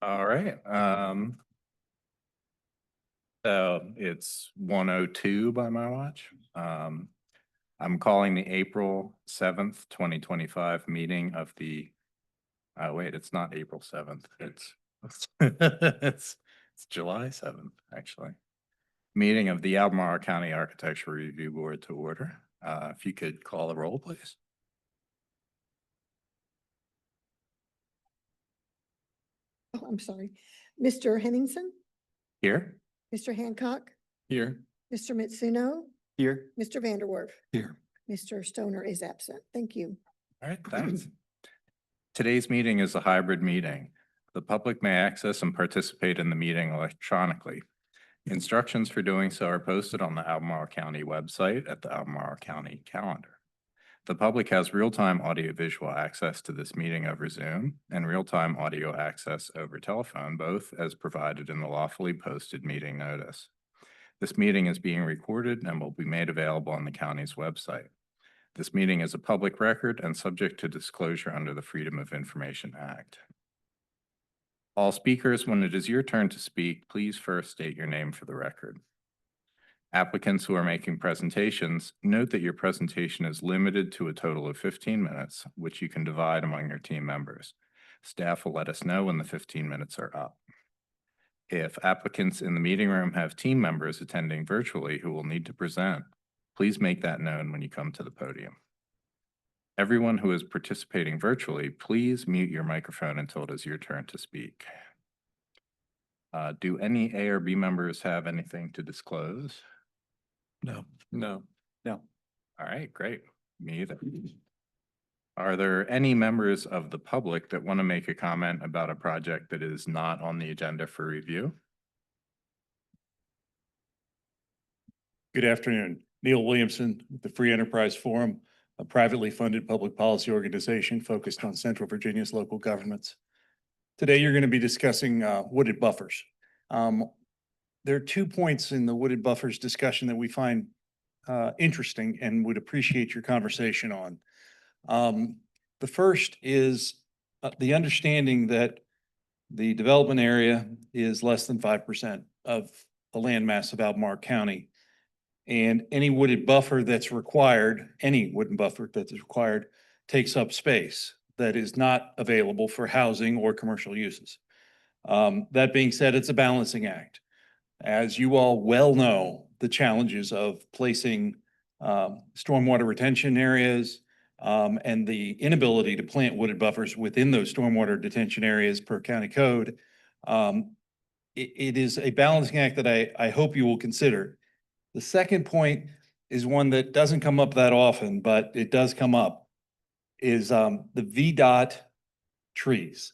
All right. So it's 1:02 by my watch. I'm calling the April 7th, 2025 meeting of the, wait, it's not April 7th. It's July 7th, actually. Meeting of the Albemarle County Architectural Review Board to order. If you could call the roll, please. Oh, I'm sorry. Mr. Henningsen, Here? Mr. Hancock, Here. Mr. Mitsuno, Here. Mr. Vanderwerf. Here. Mr. Stoner is absent. Thank you. All right, thanks. Today's meeting is a hybrid meeting. The public may access and participate in the meeting electronically. Instructions for doing so are posted on the Albemarle County website at the Albemarle County calendar. The public has real-time audio-visual access to this meeting over Zoom and real-time audio access over telephone, both as provided in the lawfully posted meeting notice. This meeting is being recorded and will be made available on the county's website. This meeting is a public record and subject to disclosure under the Freedom of Information Act. All speakers, when it is your turn to speak, please first state your name for the record. Applicants who are making presentations, note that your presentation is limited to a total of 15 minutes, which you can divide among your team members. Staff will let us know when the 15 minutes are up. If applicants in the meeting room have team members attending virtually who will need to present, please make that known when you come to the podium. Everyone who is participating virtually, please mute your microphone until it is your turn to speak. Do any A or B members have anything to disclose? No. All right, great. Me either. Are there any members of the public that want to make a comment about a project that is not on the agenda for review? Good afternoon. Neil Williamson with the Free Enterprise Forum, a privately funded public policy organization focused on Central Virginia's local governments. Today, you're going to be discussing wooded buffers. There are 2 points in the wooded buffers discussion that we find interesting and would appreciate your conversation on. The first is the understanding that the development area is less than 5% of the land mass of Albemarle County. And any wooded buffer that's required, any wooden buffer that is required, takes up space that is not available for housing or commercial uses. That being said, it's a balancing act. As you all well know, the challenges of placing stormwater retention areas and the inability to plant wooded buffers within those stormwater detention areas per county code. It is a balancing act that I hope you will consider. The second point is one that doesn't come up that often, but it does come up, is the VDOT trees.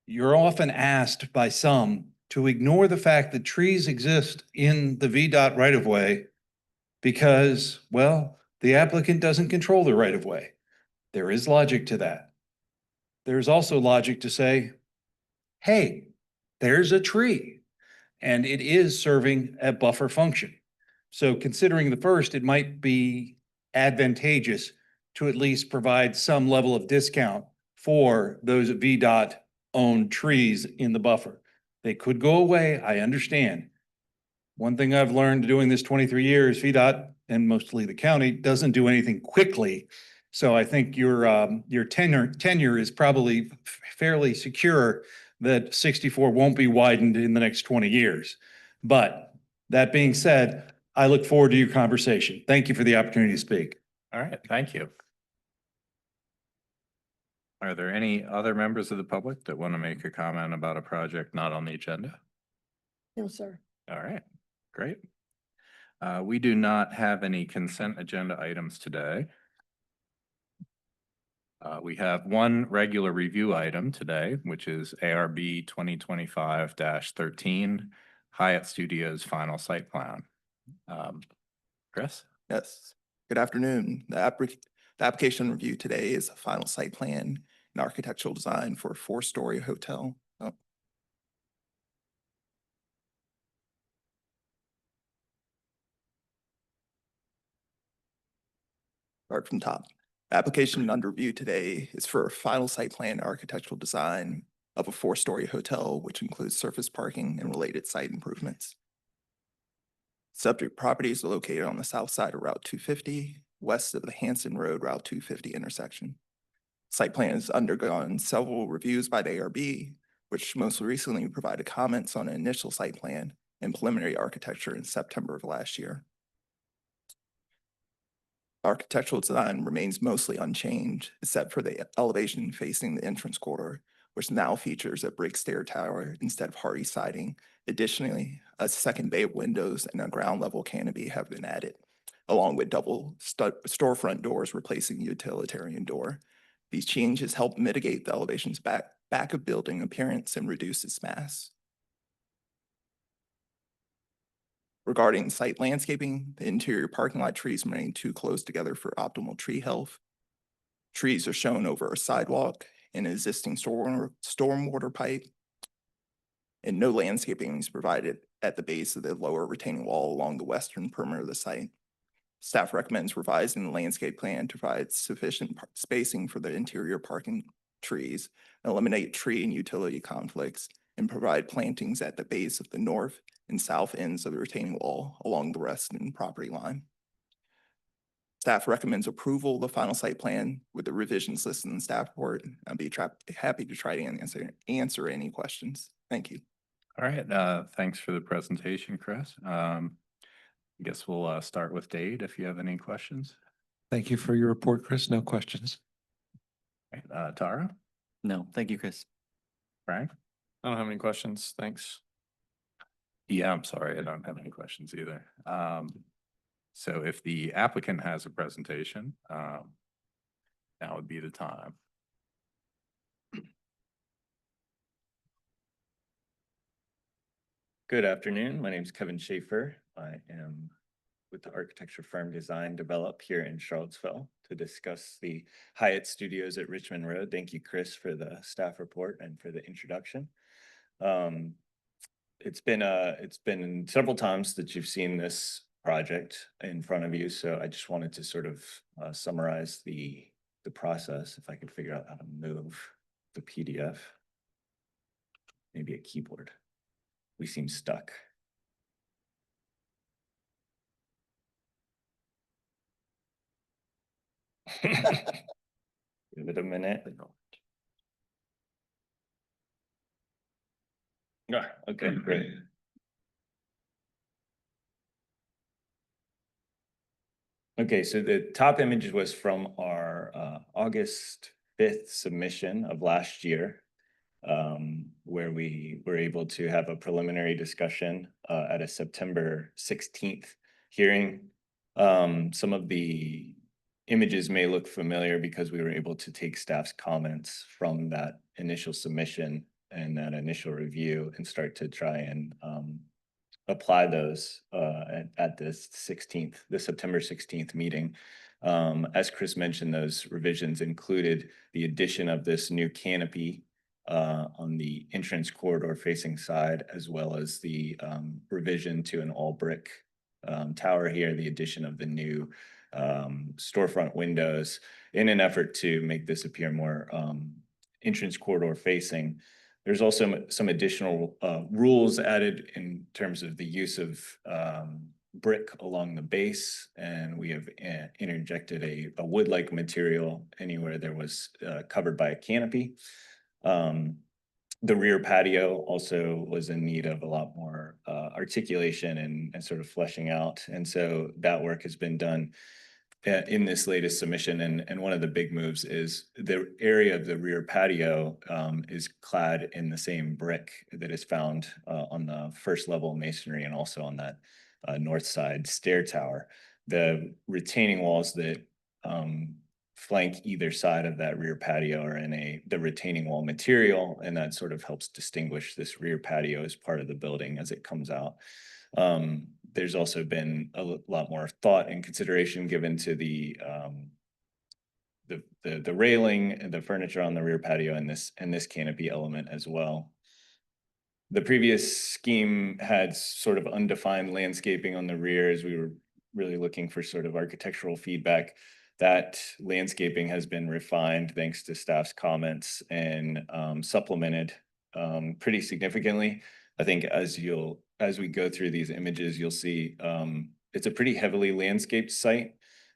You're often asked by some to ignore the fact that trees exist in the VDOT right-of-way because, well, the applicant doesn't control the right-of-way. There is logic to that. There's also logic to say, hey, there's a tree and it is serving a buffer function. So considering the first, it might be advantageous to at least provide some level of discount for those VDOT owned trees in the buffer. They could go away, I understand. One thing I've learned doing this 23 years, VDOT and mostly the county doesn't do anything quickly. So I think your tenure is probably fairly secure that 64 won't be widened in the next 20 years. But that being said, I look forward to your conversation. Thank you for the opportunity to speak. All right, thank you. Are there any other members of the public that want to make a comment about a project not on the agenda? No, sir. All right, great. We do not have any consent agenda items today. We have one regular review item today, which is ARB 2025-13, Hyatt Studios final site plan. Chris? Yes, good afternoon. The application review today is a final site plan and architectural design for a 4-story hotel. Start from top. The application under review today is for a final site plan architectural design of a 4-story hotel, which includes surface parking and related site improvements. Subject properties are located on the south side of Route 250, west of the Hanson Road Route 250 intersection. Site plan has undergone several reviews by the ARB, which most recently provided comments on an initial site plan and preliminary architecture in September of last year. Architectural design remains mostly unchanged, except for the elevation facing the entrance corridor, which now features a brick stair tower instead of hardy siding. Additionally, a second bay of windows and a ground level canopy have been added, along with double storefront doors replacing the utilitarian door. These changes help mitigate the elevation's back of building appearance and reduce its mass. Regarding site landscaping, the interior parking lot trees remain too close together for optimal tree health. Trees are shown over a sidewalk, an existing stormwater pipe, and no landscaping is provided at the base of the lower retaining wall along the western perimeter of the site. Staff recommends revising the landscape plan to provide sufficient spacing for the interior parking trees, eliminate tree and utility conflicts, and provide plantings at the base of the north and south ends of the retaining wall along the western property line. Staff recommends approval of the final site plan with the revisions listed in the staff report. I'd be happy to try to answer any questions. Thank you. All right, thanks for the presentation, Chris. I guess we'll start with Dade if you have any questions. Thank you for your report, Chris. No questions. Right, Tara, No, thank you, Chris. Frank? I don't have any questions. Thanks. Yeah, I'm sorry, I don't have any questions either. So if the applicant has a presentation, now would be the time. Good afternoon. My name is Kevin Schaefer. I am with the architecture firm Design Develop here in Charlottesville to discuss the Hyatt Studios at Richmond Road. Thank you, Chris, for the staff report and for the introduction. It's been several times that you've seen this project in front of you, so I just wanted to sort of summarize the process. If I could figure out how to move the PDF, maybe a keyboard. We seem stuck. Give it a minute. Okay, great. Okay, so the top image was from our August 5th submission of last year, where we were able to have a preliminary discussion at a September 16th hearing. Some of the images may look familiar because we were able to take staff's comments from that initial submission and that initial review and start to try and apply those at this the September 16th meeting. As Chris mentioned, those revisions included the addition of this new canopy on the entrance corridor facing side, as well as the revision to an all brick tower here, the addition of the new storefront windows in an effort to make this appear more entrance corridor facing. There's also some additional rules added in terms of the use of brick along the base, and we have interjected a wood-like material anywhere there was covered by a canopy. The rear patio also was in need of a lot more articulation and sort of fleshing out, and so that work has been done in this latest submission. And one of the big moves is the area of the rear patio is clad in the same brick that is found on the first level masonry and also on that north side stair tower. The retaining walls that flank either side of that rear patio are in the retaining wall material, and that sort of helps distinguish this rear patio as part of the building as it comes out. There's also been a lot more thought and consideration given to the railing and the furniture on the rear patio and this canopy element as well. The previous scheme had sort of undefined landscaping on the rear as we were really looking for sort of architectural feedback. That landscaping has been refined thanks to staff's comments and supplemented pretty significantly. I think as we go through these images, you'll see it's a pretty heavily landscaped site.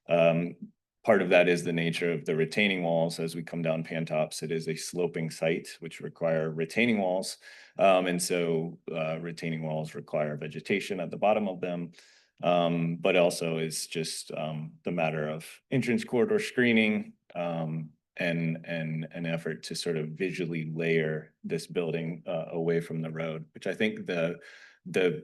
Part of that is the nature of the retaining walls. As we come down Pantops, it is a sloping site, which require retaining walls. And so retaining walls require vegetation at the bottom of them. But also is just the matter of entrance corridor screening and an effort to sort of visually layer this building away from the road, which I think the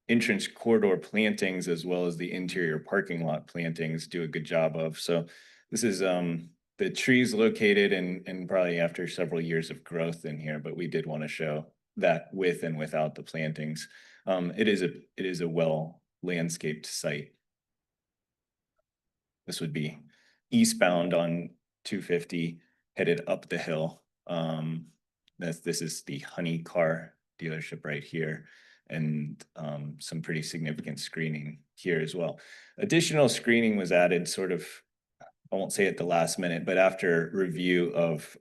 entrance corridor plantings as well as the interior parking lot plantings do a good job of. So this is the trees located and probably after several years of growth in here, but we did want to show that with and without the plantings. It is a well landscaped site. This would be eastbound on 250 headed up the hill. This is the Honey car dealership right here, and some pretty significant screening here as well. Additional screening was added sort of, I won't say at the last minute, but after review of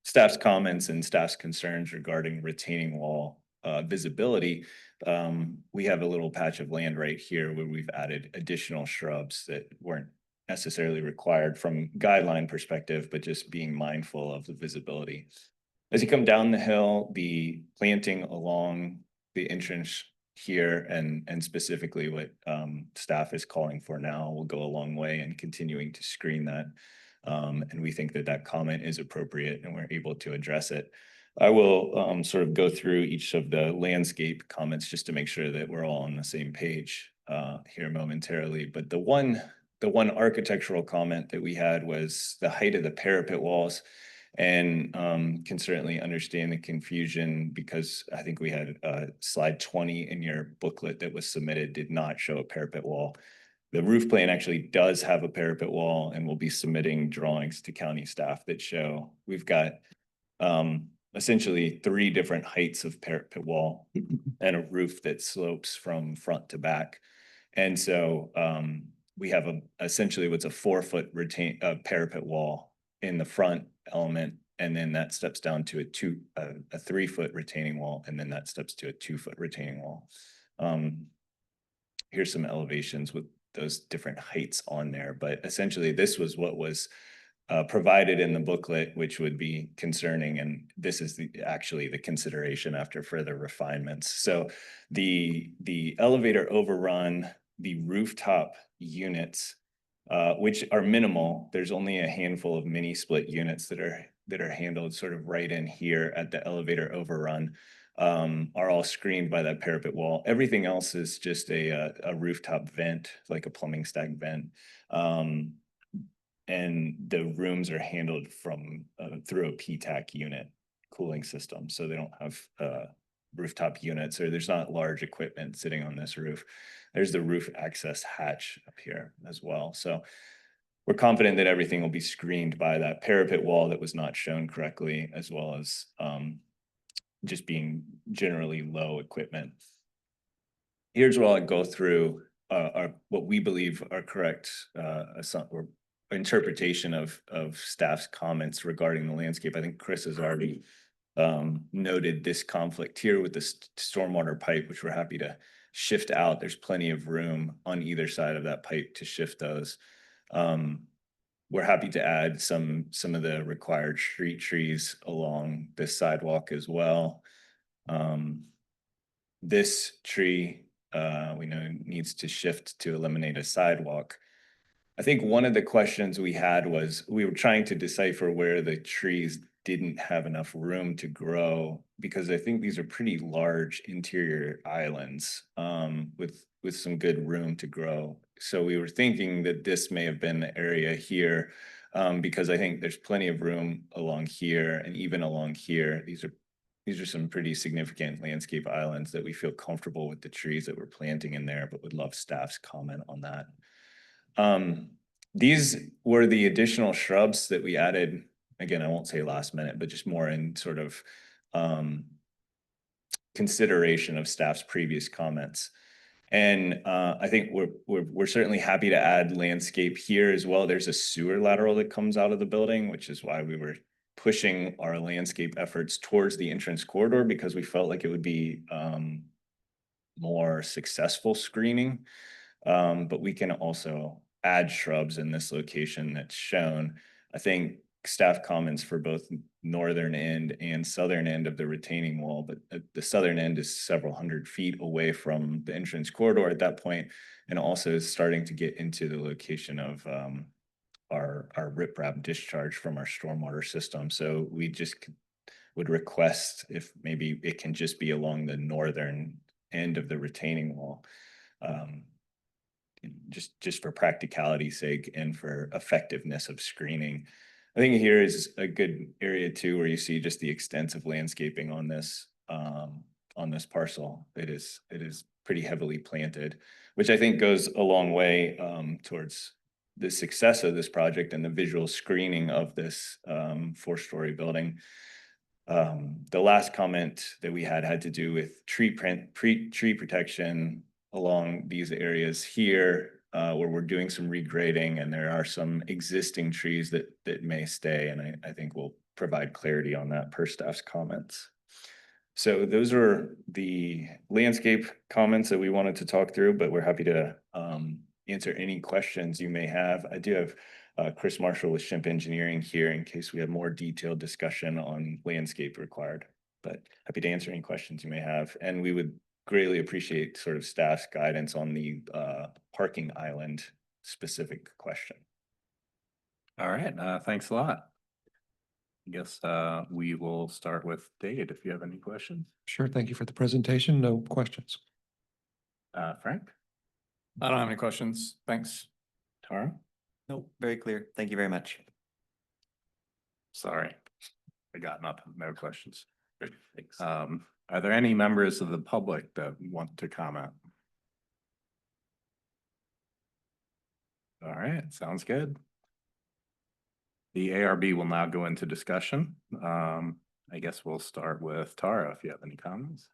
staff's comments and staff's concerns regarding retaining wall visibility. We have a little patch of land right here where we've added additional shrubs that weren't necessarily required from guideline perspective, but just being mindful of the visibility. As you come down the hill, the planting along the entrance here and specifically what staff is calling for now will go a long way in continuing to screen that. And we think that that comment is appropriate and we're able to address it. I will sort of go through each of the landscape comments just to make sure that we're all on the same page here momentarily. But the one architectural comment that we had was the height of the parapet walls, and can certainly understand the confusion because I think we had slide 20 in your booklet that was submitted did not show a parapet wall. The roof plan actually does have a parapet wall, and we'll be submitting drawings to county staff that show we've got essentially 3 different heights of parapet wall and a roof that slopes from front to back. And so we have essentially what's a 4-foot parapet wall in the front element, and then that steps down to a 3-foot retaining wall, and then that steps to a 2-foot retaining wall. Here's some elevations with those different heights on there, but essentially this was what was provided in the booklet, which would be concerning, and this is actually the consideration after further refinements. So the elevator overrun, the rooftop units, which are minimal. There's only a handful of mini split units that are handled sort of right in here at the elevator overrun, are all screened by that parapet wall. Everything else is just a rooftop vent, like a plumbing stack vent. And the rooms are handled from through a PTAC unit cooling system. So they don't have rooftop units, or there's not large equipment sitting on this roof. There's the roof access hatch up here as well. So we're confident that everything will be screened by that parapet wall that was not shown correctly, as well as just being generally low equipment. Here's where I'll go through what we believe are correct or interpretation of staff's comments regarding the landscape. I think Chris has already noted this conflict here with the stormwater pipe, which we're happy to shift out. There's plenty of room on either side of that pipe to shift those. We're happy to add some of the required street trees along this sidewalk as well. This tree we know needs to shift to eliminate a sidewalk. I think one of the questions we had was we were trying to decipher where the trees didn't have enough room to grow, because I think these are pretty large interior islands with some good room to grow. So we were thinking that this may have been the area here, because I think there's plenty of room along here and even along here. These are some pretty significant landscape islands that we feel comfortable with the trees that we're planting in there, but would love staff's comment on that. These were the additional shrubs that we added. Again, I won't say last minute, but just more in sort of consideration of staff's previous comments. And I think we're certainly happy to add landscape here as well. There's a sewer lateral that comes out of the building, which is why we were pushing our landscape efforts towards the entrance corridor, because we felt like it would be more successful screening. But we can also add shrubs in this location that's shown. I think staff comments for both northern end and southern end of the retaining wall, but the southern end is several hundred feet away from the entrance corridor at that point, and also is starting to get into the location of our riprap discharge from our stormwater system. So we just would request if maybe it can just be along the northern end of the retaining wall. Just for practicality's sake and for effectiveness of screening. I think here is a good area too, where you see just the extensive landscaping on this parcel. It is pretty heavily planted, which I think goes a long way towards the success of this project and the visual screening of this 4-story building. The last comment that we had to do with tree protection along these areas here, where we're doing some regrading, and there are some existing trees that may stay, and I think we'll provide clarity on that per staff's comments. So those are the landscape comments that we wanted to talk through, but we're happy to answer any questions you may have. I do have Chris Marshall with Shimp Engineering here in case we have more detailed discussion on landscape required, but happy to answer any questions you may have. And we would greatly appreciate sort of staff's guidance on the parking island specific question. All right, thanks a lot. I guess we will start with Dade if you have any questions. Sure, thank you for the presentation. No questions. Frank, I don't have any questions. Thanks. Tara, Nope, very clear. Thank you very much. sorry, I got nothing, no questions. Thanks. Are there any members of the public that want to comment? All right, sounds good. The ARB will now go into discussion. I guess we'll start with Tara, if you have any comments.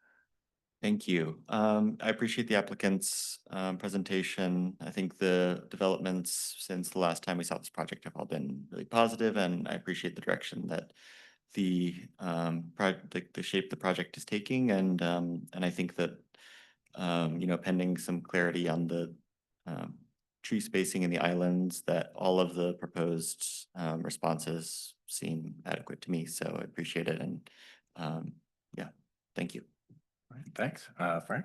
Thank you. I appreciate the applicant's presentation. I think the developments since the last time we saw this project have all been really positive, and I appreciate the direction that the shape the project is taking, and I think that you know, pending some clarity on the tree spacing in the islands, that all of the proposed responses seem adequate to me. So I appreciate it, and yeah, thank you. All right, thanks. Frank?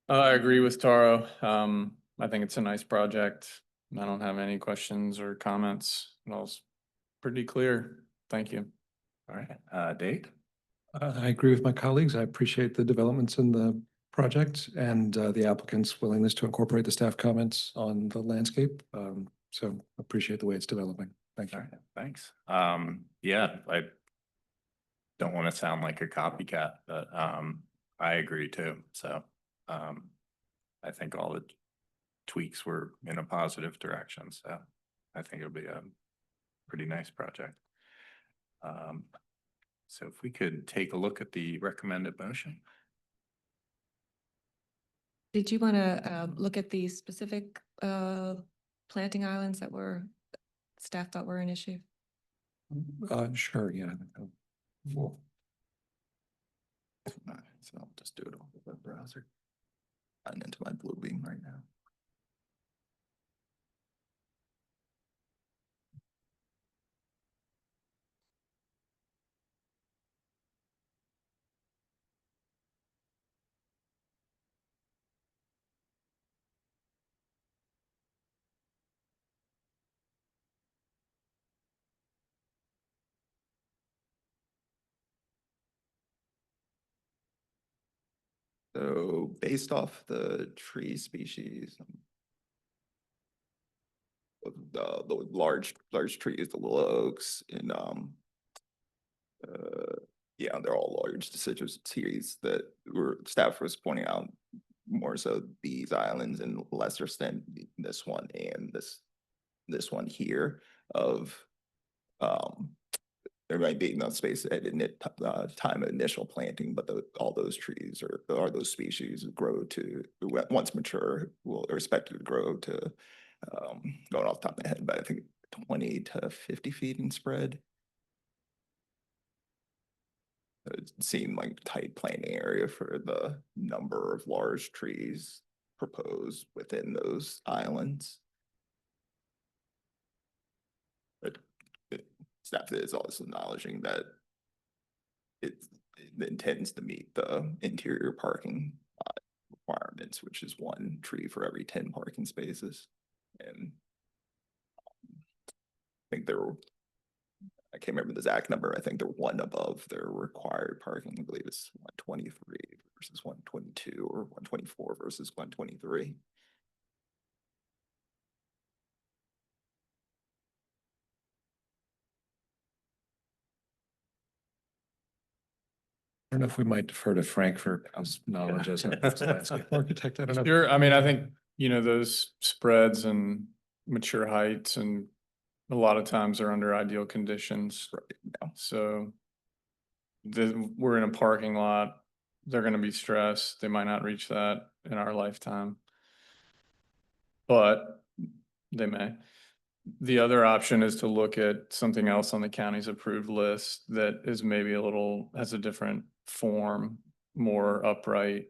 I agree with Taro. I think it's a nice project. I don't have any questions or comments. It all's pretty clear. Thank you. All right, Dade? I agree with my colleagues. I appreciate the developments in the project and the applicant's willingness to incorporate the staff comments on the landscape. So appreciate the way it's developing. Thank you. All right, thanks. Yeah, I don't want to sound like a copycat, but I agree too. So I think all the tweaks were in a positive direction. So I think it'll be a pretty nice project. So if we could take a look at the recommended motion. Did you want to look at the specific planting islands that staff thought were an issue? Sure, yeah. Well, All right, so I'll just do it on the web browser. And into my Bluebeam right now. So based off the tree species, the large trees, the willow oaks, and yeah, they're all large deciduous trees that staff was pointing out, more so these islands and lesser extent this one and this one here of there might be enough space at time of initial planting, but all those trees or those species grow to, once mature, are expected to grow to, going off the top of my head, but I think 20 to 50 feet in spread. It seemed like tight planting area for the number of large trees proposed within those islands. But staff is also acknowledging that it intends to meet the interior parking requirements, which is 1 tree for every 10 parking spaces. And I think I can't remember the exact number. I think they're 1 above their required parking. I believe it's 123 versus 122 or 124 versus 123. I don't know if we might defer to Frank for his knowledge as a landscape architect. I don't know. Sure, I mean, I think, those spreads and mature heights and a lot of times are under ideal conditions. Now, So we're in a parking lot, they're gonna be stressed, they might not reach that in our lifetime. But they may. The other option is to look at something else on the county's approved list that is maybe has a different form, more upright.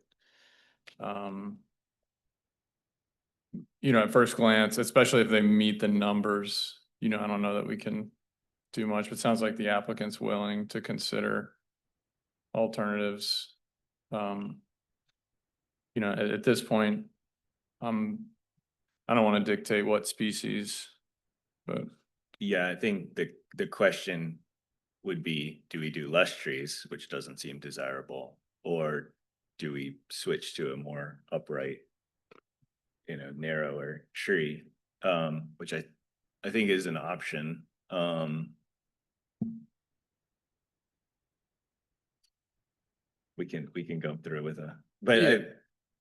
At first glance, especially if they meet the numbers, I don't know that we can do much, but it sounds like the applicant's willing to consider alternatives. At this point, I don't want to dictate what species, but Yeah, I think the question would be, do we do less trees, which doesn't seem desirable, or do we switch to a more upright, narrower tree, which I think is an option. We can go through with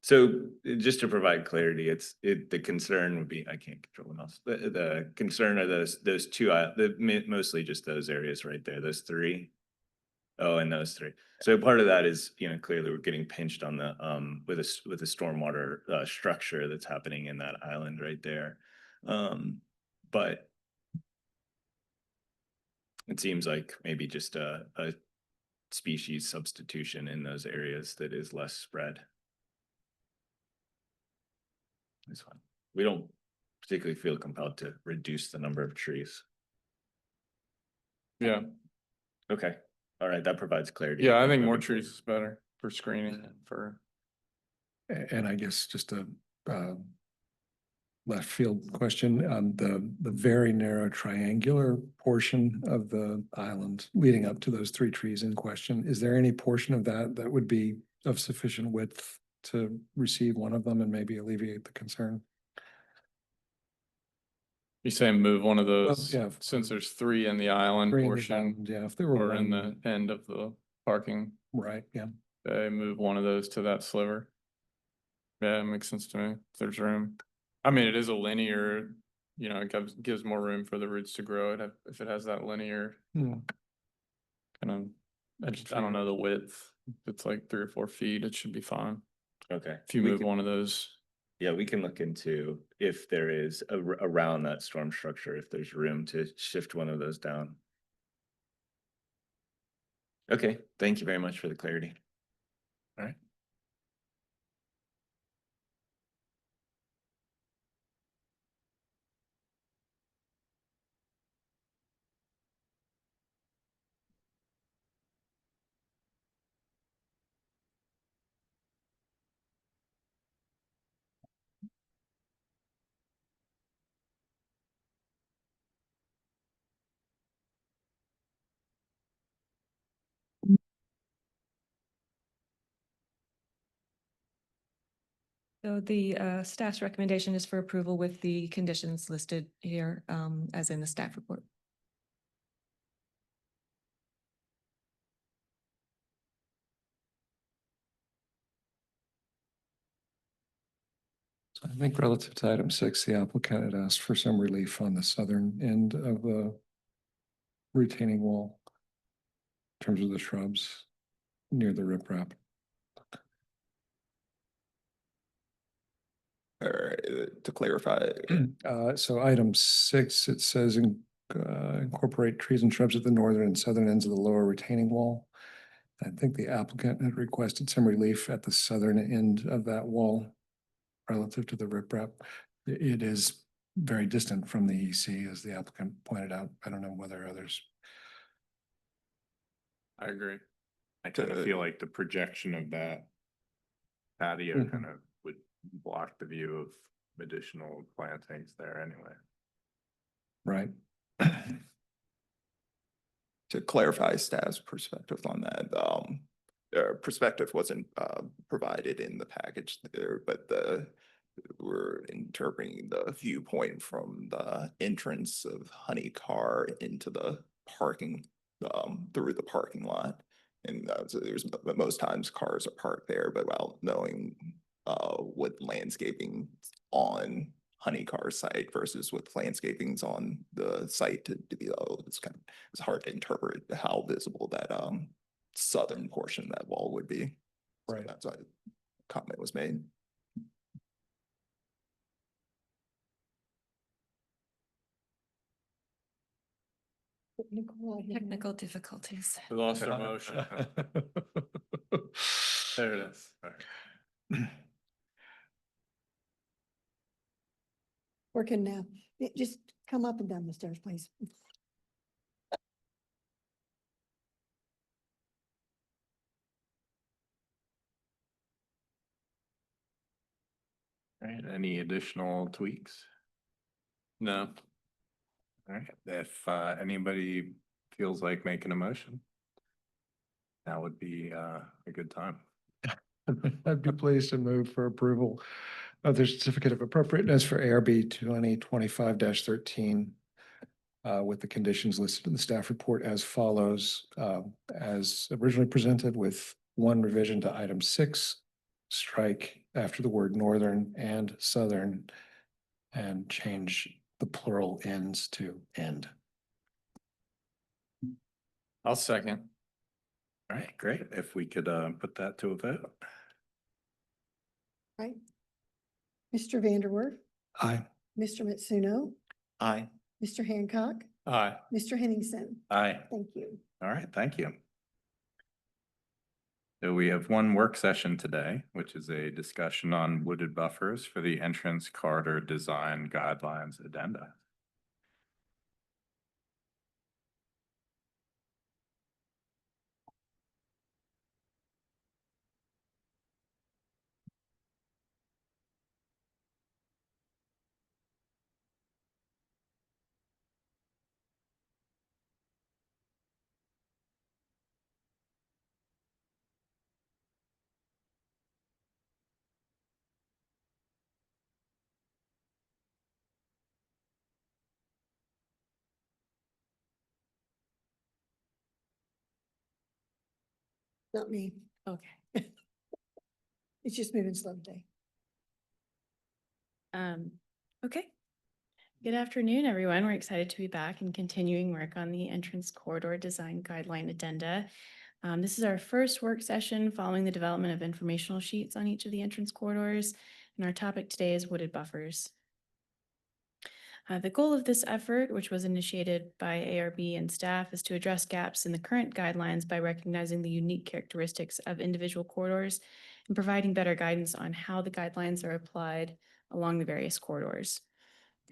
so just to provide clarity, the concern would be, I can't control what else. The concern are those 2, mostly just those areas right there, those 3. Oh, and those 3. So part of that is, clearly we're getting pinched on the, with a stormwater, structure that's happening in that island right there. But it seems like maybe just a species substitution in those areas that is less spread. It's fine. We don't particularly feel compelled to reduce the number of trees. yeah, Okay, all right, that provides clarity. yeah, I think more moving forward. trees is better for screening and for, And I guess just a left field question, the very narrow triangular portion of the island leading up to those 3 trees in question, is there any portion of that that would be of sufficient width to receive one of them and maybe alleviate the concern? you saying move one of those, yeah. since there's 3 in the island 3 in the portion, island, yeah, if there were or in the one, end of the parking, right, yeah. move one of those to that sliver. Yeah, it makes sense to me, if there's room. I mean, it is a linear, it gives more room for the roots to grow. If it has that linear Hmm. kind of, I don't know the width. If it's like 3 or 4 feet, it should be fine. Okay. If you We move can- one of those. Yeah, we can look into if there is around that storm structure, if there's room to shift one of those down. Okay, thank you very much for the clarity. All right. So the staff's recommendation is for approval with the conditions listed here as in the staff report. So I think relative to item 6, the applicant had asked for some relief on the southern end of the retaining wall. in terms of the shrubs near the riprap. To clarify, So item 6, it says incorporate trees and shrubs at the northern and southern ends of the lower retaining wall. I think the applicant had requested some relief at the southern end of that wall relative to the riprap. It is very distant from the EC, as the applicant pointed out. I don't know whether others. I agree. I kind of feel like the projection of that patio kind of would block the view of additional plantings there anyway. Right. to clarify staff's perspective on that, their perspective wasn't provided in the package there, but we're interpreting the viewpoint from the entrance of Honey Car into the parking, through the parking lot. And so but most times cars are parked there, but without knowing what landscaping on Honey Car site versus what landscaping's on the site to be, it's hard to interpret how visible that southern portion of that wall would be. So Right. that's why the comment was made. Technical difficulties. We lost our motion. There it is. All right. Working now. Just come up and down the stairs, please. All right, any additional tweaks? No, All right, if anybody feels like making a motion, that would be a good time. I'd be pleased to move for approval of the certificate of appropriateness for ARB 2025-13 with the conditions listed in the staff report as follows, as originally presented, with one revision to item 6, strike after the word northern and southern, and change the plural ends to end. I'll second. All right, great. If we could put that to a vote. Right. Mr. Vanderwerf, Aye. Mr. Mitsuno, Aye. Mr. Hancock, Aye. Mr. Henningsen. Aye. Thank you. All right, thank you. So we have one work session today, which is a discussion on wooded buffers for the entrance corridor design guidelines addenda. Not me. Okay. It's just moving slow today. Okay. Good afternoon, everyone. We're excited to be back and continuing work on the entrance corridor design guideline addenda. This is our first work session following the development of informational sheets on each of the entrance corridors. And our topic today is wooded buffers. The goal of this effort, which was initiated by ARB and staff, is to address gaps in the current guidelines by recognizing the unique characteristics of individual corridors and providing better guidance on how the guidelines are applied along the various corridors.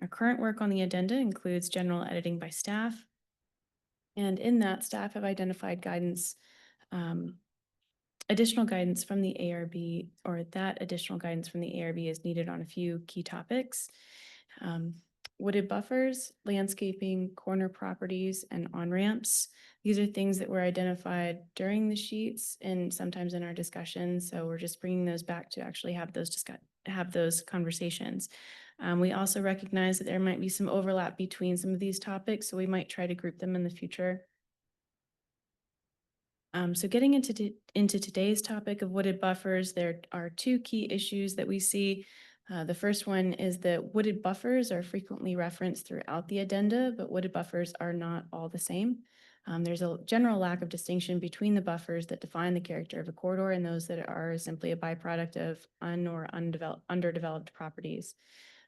Our current work on the addenda includes general editing by staff. And in that, staff have identified guidance, additional guidance from the ARB, or that additional guidance from the ARB is needed on a few key topics. Wooded buffers, landscaping, corner properties, and on-ramps. These are things that were identified during the sheets and sometimes in our discussions. So we're just bringing those back to actually have those conversations. We also recognize that there might be some overlap between some of these topics, so we might try to group them in the future. So getting into today's topic of wooded buffers, there are two key issues that we see. The first one is that wooded buffers are frequently referenced throughout the addenda, but wooded buffers are not all the same. There's a general lack of distinction between the buffers that define the character of a corridor and those that are simply a byproduct of underdeveloped properties.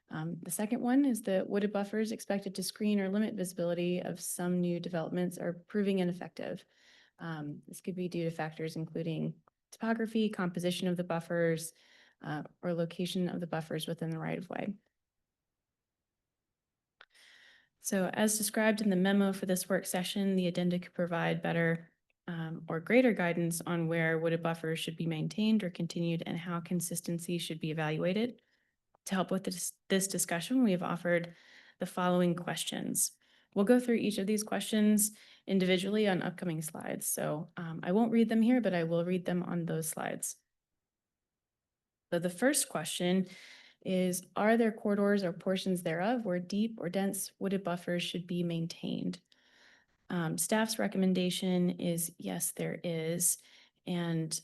The second one is that wooded buffers expected to screen or limit visibility of some new developments are proving ineffective. This could be due to factors including topography, composition of the buffers, or location of the buffers within the right of way. So as described in the memo for this work session, the addenda could provide better or greater guidance on where wooded buffers should be maintained or continued and how consistency should be evaluated. To help with this discussion, we have offered the following questions. We'll go through each of these questions individually on upcoming slides. So I won't read them here, but I will read them on those slides. So the first question is, are there corridors or portions thereof where deep or dense wooded buffers should be maintained? Staff's recommendation is yes, there is. And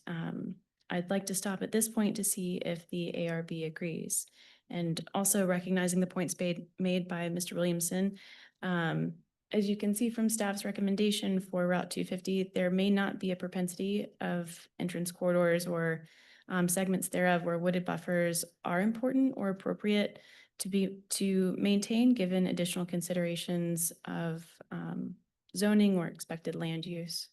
I'd like to stop at this point to see if the ARB agrees. And also recognizing the points made by Mr. Williamson, as you can see from staff's recommendation for Route 250, there may not be a propensity of entrance corridors or segments thereof where wooded buffers are important or appropriate to maintain, given additional considerations of zoning or expected land use.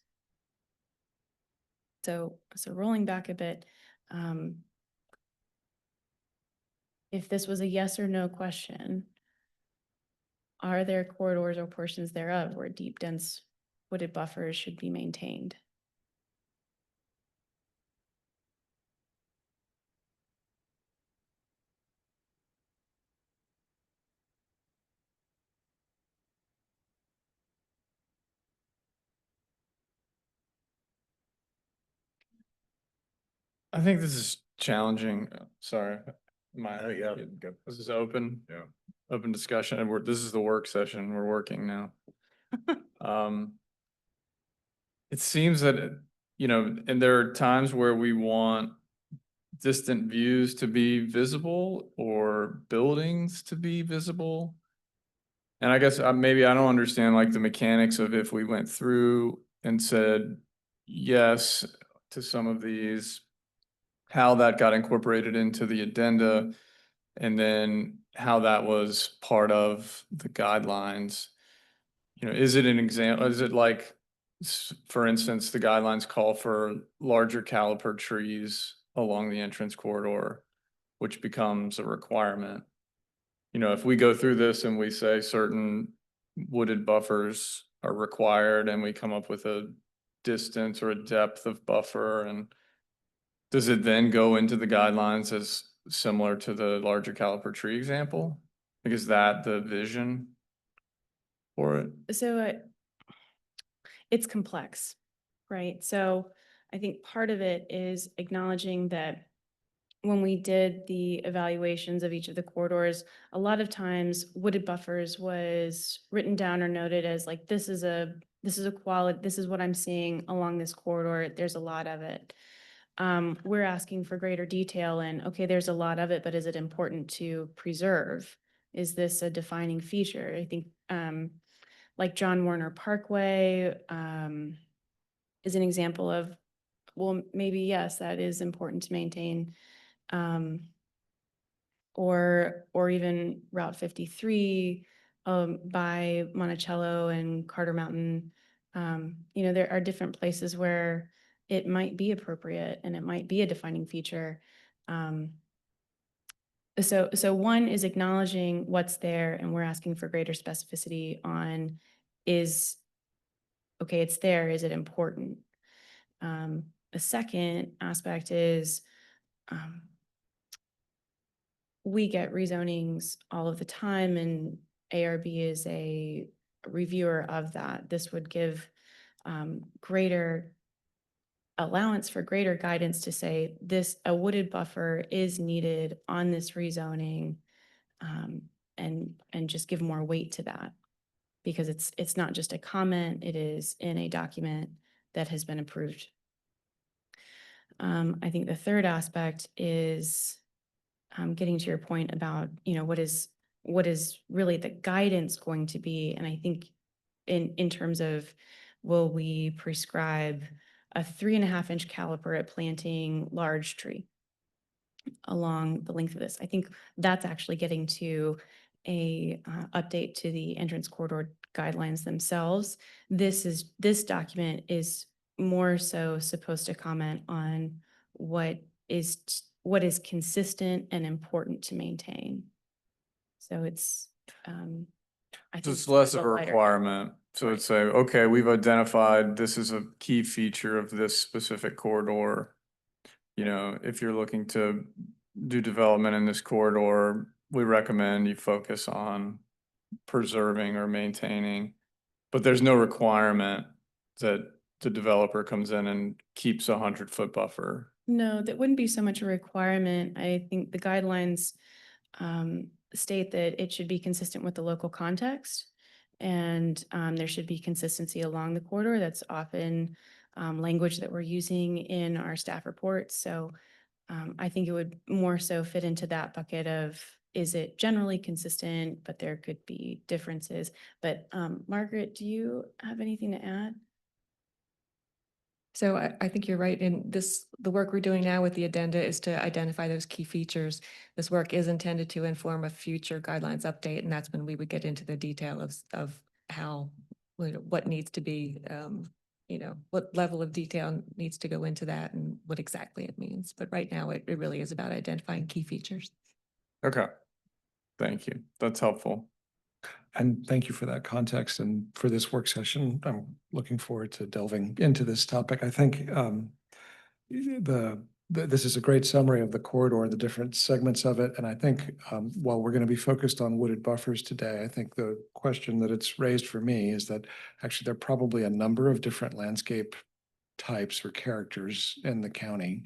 So rolling back a bit, if this was a yes or no question, are there corridors or portions thereof where deep, dense wooded buffers should be maintained? I think this is challenging. Sorry. yeah, go. This is open. Yeah. Open discussion, and this is the work session. We're working now. It seems that, and there are times where we want distant views to be visible or buildings to be visible. And I guess maybe I don't understand like the mechanics of if we went through and said yes to some of these, how that got incorporated into the addenda, and then how that was part of the guidelines. Is it an example? Is it like, for instance, the guidelines call for larger caliper trees along the entrance corridor, which becomes a requirement. If we go through this and we say certain wooded buffers are required and we come up with a distance or a depth of buffer, and does it then go into the guidelines as similar to the larger caliper tree example? Like, is that the vision for it? So it's complex, right? So I think part of it is acknowledging that when we did the evaluations of each of the corridors, a lot of times wooded buffers was written down or noted as like, this is a quality, this is what I'm seeing along this corridor. There's a lot of it. We're asking for greater detail and okay, there's a lot of it, but is it important to preserve? Is this a defining feature? I think like John Warner Parkway is an example of, well, maybe yes, that is important to maintain. Or even Route 53 by Monticello and Carter Mountain. There are different places where it might be appropriate and it might be a defining feature. So one is acknowledging what's there, and we're asking for greater specificity on okay, it's there, is it important? The second aspect is we get rezonings all of the time, and ARB is a reviewer of that. This would give greater allowance for greater guidance to say a wooded buffer is needed on this rezoning, and just give more weight to that, because it's not just a comment, it is in a document that has been approved. I think the third aspect is getting to your point about, what is really the guidance going to be. And I think in terms of will we prescribe a 3.5-inch caliper at planting large tree along the length of this? I think that's actually getting to a update to the entrance corridor guidelines themselves. This document is more so supposed to comment on what is consistent and important to maintain. So it's, I think Just less of a lighter. requirement. So it's say, okay, we've identified this is a key feature of this specific corridor. You know, if you're looking to do development in this corridor, we recommend you focus on preserving or maintaining. But there's no requirement that the developer comes in and keeps 100-foot buffer. No, that wouldn't be so much a requirement. I think the guidelines state that it should be consistent with the local context, and there should be consistency along the corridor. That's often language that we're using in our staff reports. So I think it would more so fit into that bucket of, is it generally consistent, but there could be differences. But Margaret, do you have anything to add? So I think you're right. In this, the work we're doing now with the addenda is to identify those key features. This work is intended to inform a future guidelines update, and that's when we would get into the detail of how, what needs to be, what level of detail needs to go into that and what exactly it means. But right now, it really is about identifying key features. Okay. Thank you. That's helpful. And thank you for that context and for this work session. I'm looking forward to delving into this topic. I think this is a great summary of the corridor, the different segments of it. And I think while we're going to be focused on wooded buffers today, I think the question that it's raised for me is that actually there are probably a number of different landscape types or characters in the county.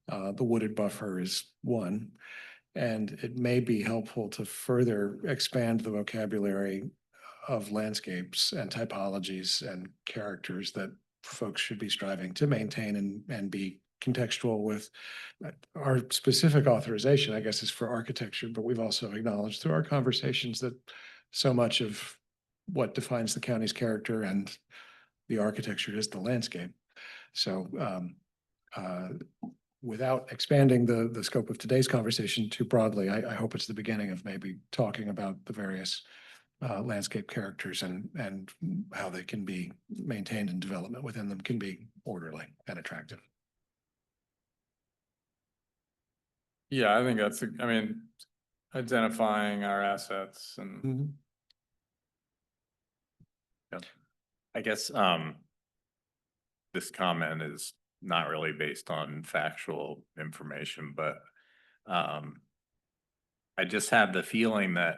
The wooded buffer is one. And it may be helpful to further expand the vocabulary of landscapes and typologies and characters that folks should be striving to maintain and be contextual with. Our specific authorization, I guess, is for architecture, but we've also acknowledged through our conversations that so much of what defines the county's character and the architecture is the landscape. So without expanding the scope of today's conversation too broadly, I hope it's the beginning of maybe talking about the various landscape characters and how they can be maintained and development within them can be orderly and attractive. Yeah, I think identifying our assets and I guess this comment is not really based on factual information, but I just have the feeling that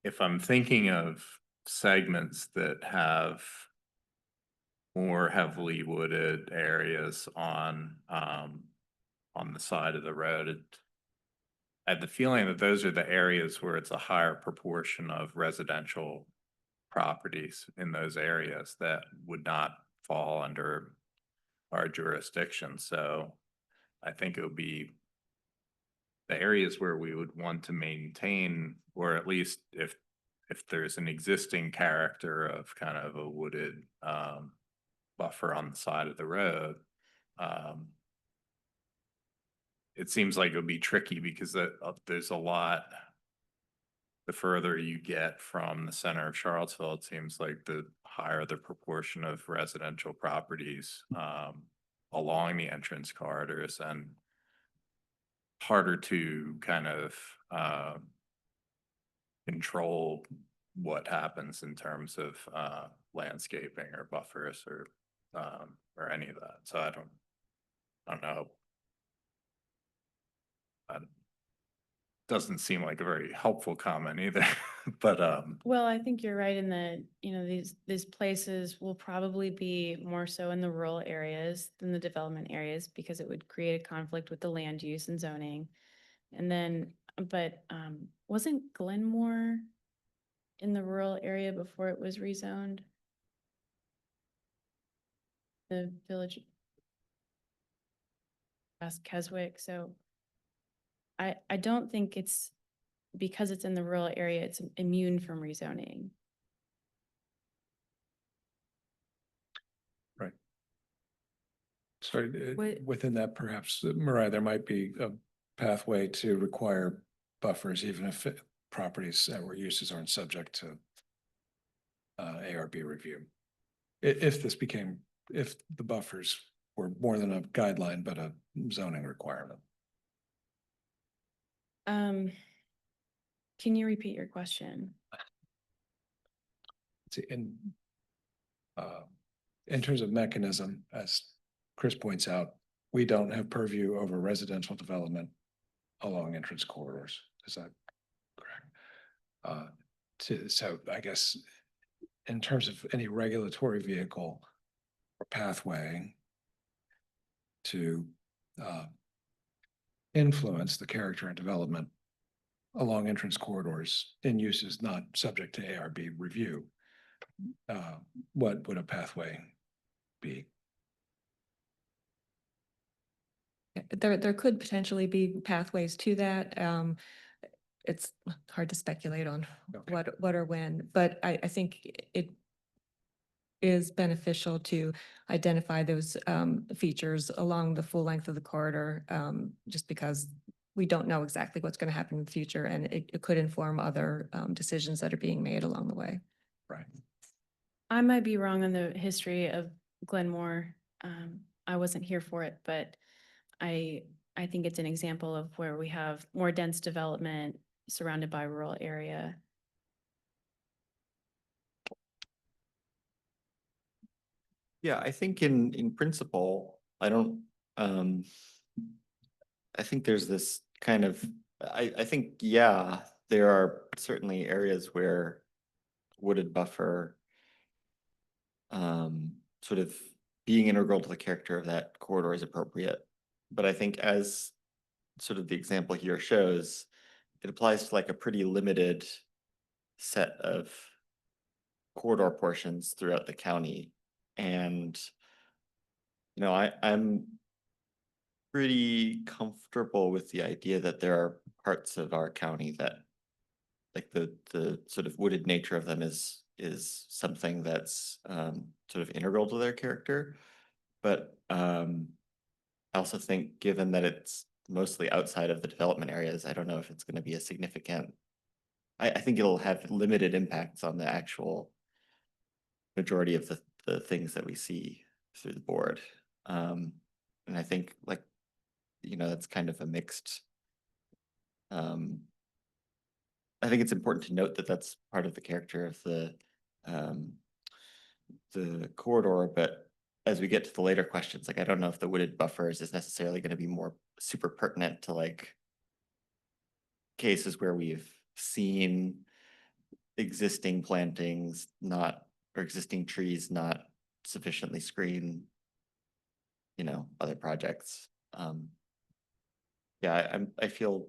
if I'm thinking of segments that have more heavily wooded areas on the side of the road, I have the feeling that those are the areas where it's a higher proportion of residential properties in those areas that would not fall under our jurisdiction. So I think it would be the areas where we would want to maintain, or at least if there's an existing character of kind of a wooded buffer on the side of the road, it seems like it would be tricky because there's a lot. The further you get from the center of Charlottesville, it seems like the higher the proportion of residential properties along the entrance corridors, and harder to kind of control what happens in terms of landscaping or buffers or any of that. So I don't know. Doesn't seem like a very helpful comment either, but Well, I think you're right in that, these places will probably be more so in the rural areas than the development areas, because it would create a conflict with the land use and zoning. And then, but wasn't Glenmore in the rural area before it was rezoned? The village past Keswick. So I don't think it's because it's in the rural area, it's immune from rezoning. Sorry, What- within that perhaps, Mariah, there might be a pathway to require buffers, even if properties or uses aren't subject to ARB review. If this became, if the buffers were more than a guideline, but a zoning requirement. Can you repeat your question? In terms of mechanism, as Chris points out, we don't have purview over residential development along entrance corridors. Is that correct? So I guess in terms of any regulatory vehicle or pathway to influence the character and development along entrance corridors in uses not subject to ARB review, what would a pathway be? There could potentially be pathways to that. It's hard to speculate on Okay. what or when, but I think it is beneficial to identify those features along the full length of the corridor, just because we don't know exactly what's going to happen in the future, and it could inform other decisions that are being made along the way. Right. I might be wrong on the history of Glenmore. I wasn't here for it, but I think it's an example of where we have more dense development surrounded by rural area. Yeah, I think in principle, I don't, I think there's this kind of, I think, yeah, there are certainly areas where wooded buffer sort of being integral to the character of that corridor is appropriate. But I think as sort of the example here shows, it applies to like a pretty limited set of corridor portions throughout the county. And, you know, I'm pretty comfortable with the idea that there are parts of our county that like the sort of wooded nature of them is something that's sort of integral to their character. But I also think given that it's mostly outside of the development areas, I don't know if it's going to be a significant, I think it'll have limited impacts on the actual majority of the things that we see through the board. And I think like, you know, that's kind of a mixed, I think it's important to note that that's part of the character of the corridor, but as we get to the later questions, like I don't know if the wooded buffers is necessarily going to be more super pertinent to like cases where we've seen existing plantings not, or existing trees not sufficiently screen, you know, other projects. Yeah, I feel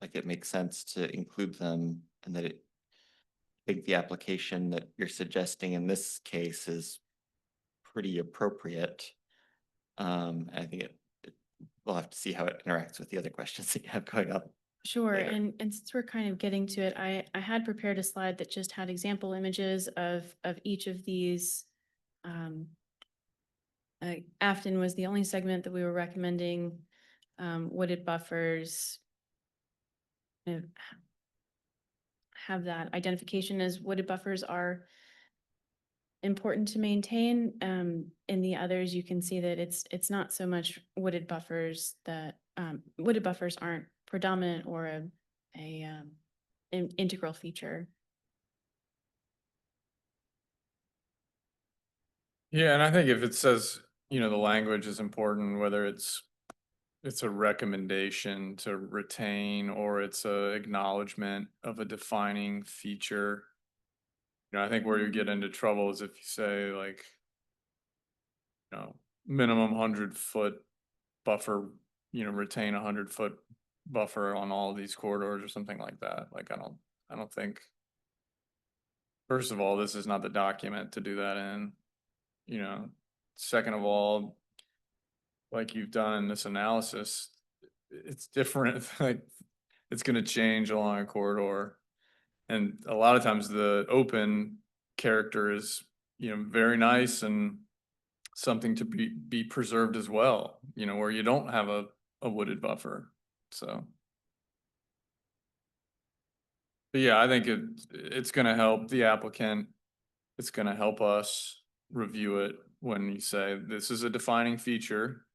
like it makes sense to include them, and that it, I think the application that you're suggesting in this case is pretty appropriate. I think we'll have to see how it interacts with the other questions that you have going up. Sure, later. and since we're kind of getting to it, I had prepared a slide that just had example images of each of these. Afton was the only segment that we were recommending. Wooded buffers have that identification as wooded buffers are important to maintain. In the others, you can see that it's not so much wooded buffers that wooded buffers aren't predominant or an integral feature. Yeah, and I think if it says, you know, the language is important, whether it's a recommendation to retain or it's a acknowledgement of a defining feature. You know, I think where you get into trouble is if you say like, you know, minimum 100-foot buffer, you know, retain 100-foot buffer on all of these corridors or something like that. Like, I don't think, first of all, this is not the document to do that in, you know. Second of all, like you've done in this analysis, it's different. Like it's going to change along a corridor. And a lot of times the open character is, you know, very nice and something to be preserved as well, you know, where you don't have a wooded buffer, so. But yeah, I think it's gonna help the applicant. It's gonna help us review it when you say this is a defining feature.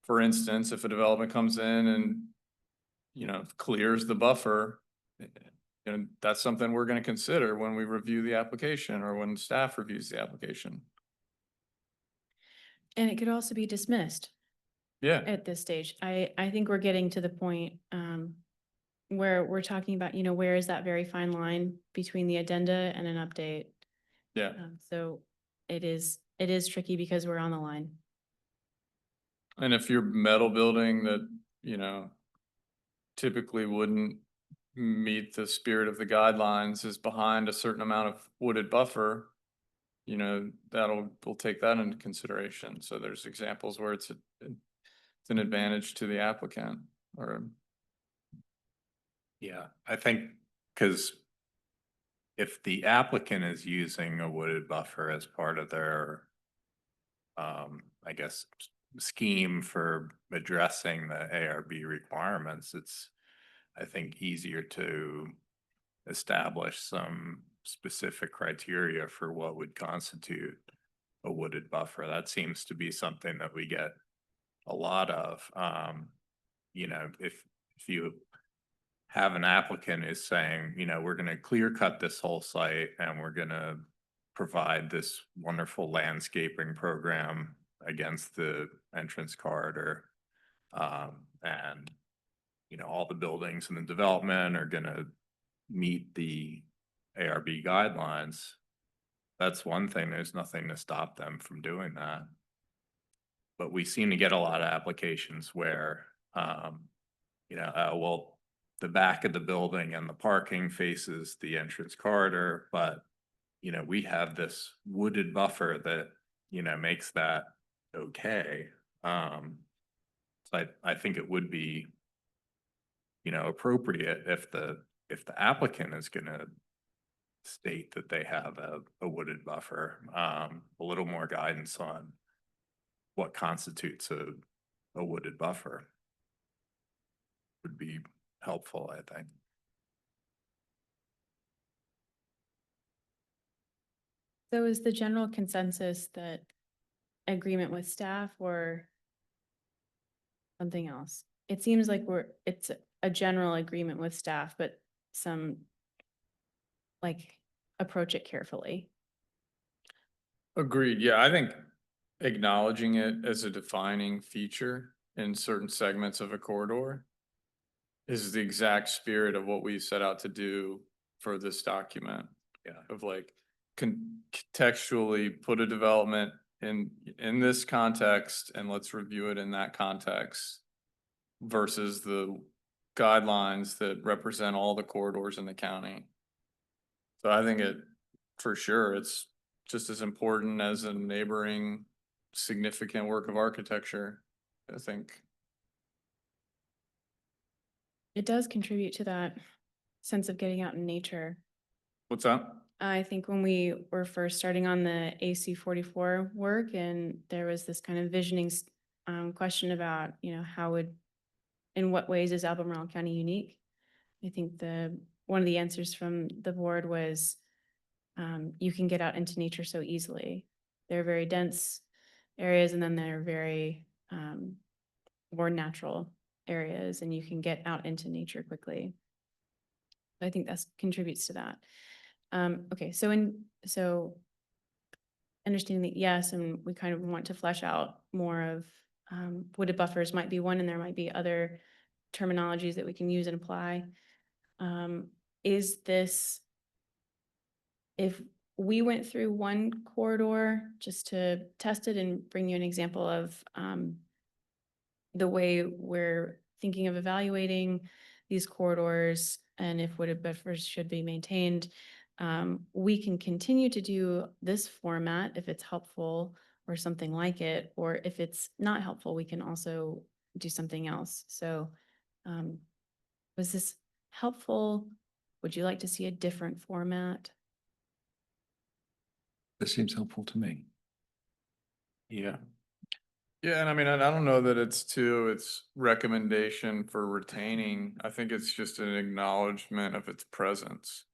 For instance, if a development comes in and, you know, clears the buffer, and that's something we're gonna consider when we review the application or when staff reviews the application. And it could also be dismissed Yeah, at this stage. I think we're getting to the point where we're talking about, you know, where is that very fine line between the addenda and an update? yeah. So it is tricky because we're on the line. And if you're metal building that, you know, typically wouldn't meet the spirit of the guidelines is behind a certain amount of wooded buffer, you know, we'll take that into consideration. So there's examples where it's an advantage to the applicant or. Yeah, I think, because if the applicant is using a wooded buffer as part of their, I guess, scheme for addressing the ARB requirements, it's, I think, easier to establish some specific criteria for what would constitute a wooded buffer. That seems to be something that we get a lot of. You know, if you have an applicant is saying, you know, we're going to clear cut this whole site and we're going to provide this wonderful landscaping program against the entrance corridor. And, you know, all the buildings in the development are going to meet the ARB guidelines. That's one thing. There's nothing to stop them from doing that. But we seem to get a lot of applications where, you know, well, the back of the building and the parking faces the entrance corridor, but, you know, we have this wooded buffer that, you know, makes that okay. So I think it would be, you know, appropriate if the applicant is gonna state that they have a wooded buffer, a little more guidance on what constitutes a wooded buffer would be helpful, I think. So is the general consensus that agreement with staff or something else? It seems like it's a general agreement with staff, but some like approach it carefully. Agreed. Yeah, I think acknowledging it as a defining feature in certain segments of a corridor is the exact spirit of what we set out to do for this document. Yeah. Of like contextually put a development in this context and let's review it in that context versus the guidelines that represent all the corridors in the county. So I think for sure, it's just as important as a neighboring significant work of architecture, I think. It does contribute to that sense of getting out in nature. What's that? I think when we were first starting on the AC 44 work and there was this kind of visioning question about, you know, in what ways is Albemarle County unique? I think one of the answers from the board was you can get out into nature so easily. They're very dense areas and then they're very more natural areas and you can get out into nature quickly. I think that contributes to that. Okay, so understanding that, yes, and we kind of want to flesh out more of wooded buffers might be one, and there might be other terminologies that we can use and apply. Is this, if we went through one corridor just to test it and bring you an example of the way we're thinking of evaluating these corridors and if wooded buffers should be maintained, we can continue to do this format if it's helpful or something like it, or if it's not helpful, we can also do something else. So was this helpful? Would you like to see a different format? This seems helpful to me. Yeah. Yeah, and I mean, I don't know that it's recommendation for retaining. I think it's just an acknowledgement of its presence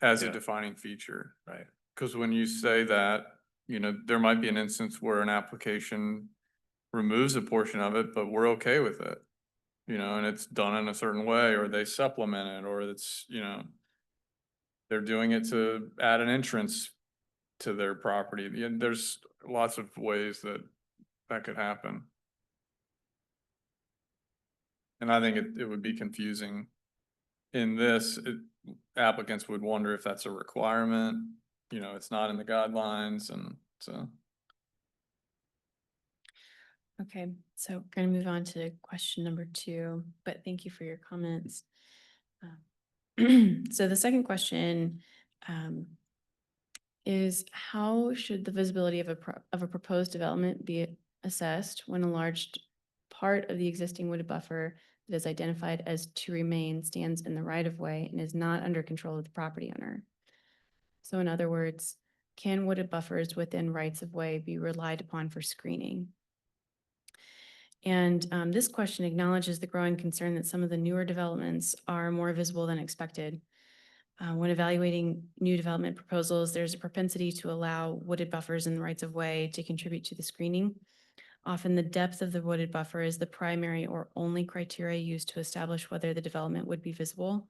as a Yeah. defining feature. Right. Because when you say that, there might be an instance where an application removes a portion of it, but we're okay with it. And it's done in a certain way, or they supplement it, or they're doing it to add an entrance to their property. There's lots of ways that could happen. And I think it would be confusing in this, applicants would wonder if that's a requirement, it's not in the guidelines, and so. Okay, so we're going to move on to question number 2, but thank you for your comments. So the second question is, how should the visibility of a proposed development be assessed when a large part of the existing wooded buffer that is identified as to remain stands in the right of way and is not under control of the property owner? So in other words, can wooded buffers within rights of way be relied upon for screening? And this question acknowledges the growing concern that some of the newer developments are more visible than expected. When evaluating new development proposals, there's a propensity to allow wooded buffers in the rights of way to contribute to the screening. Often the depth of the wooded buffer is the primary or only criteria used to establish whether the development would be visible.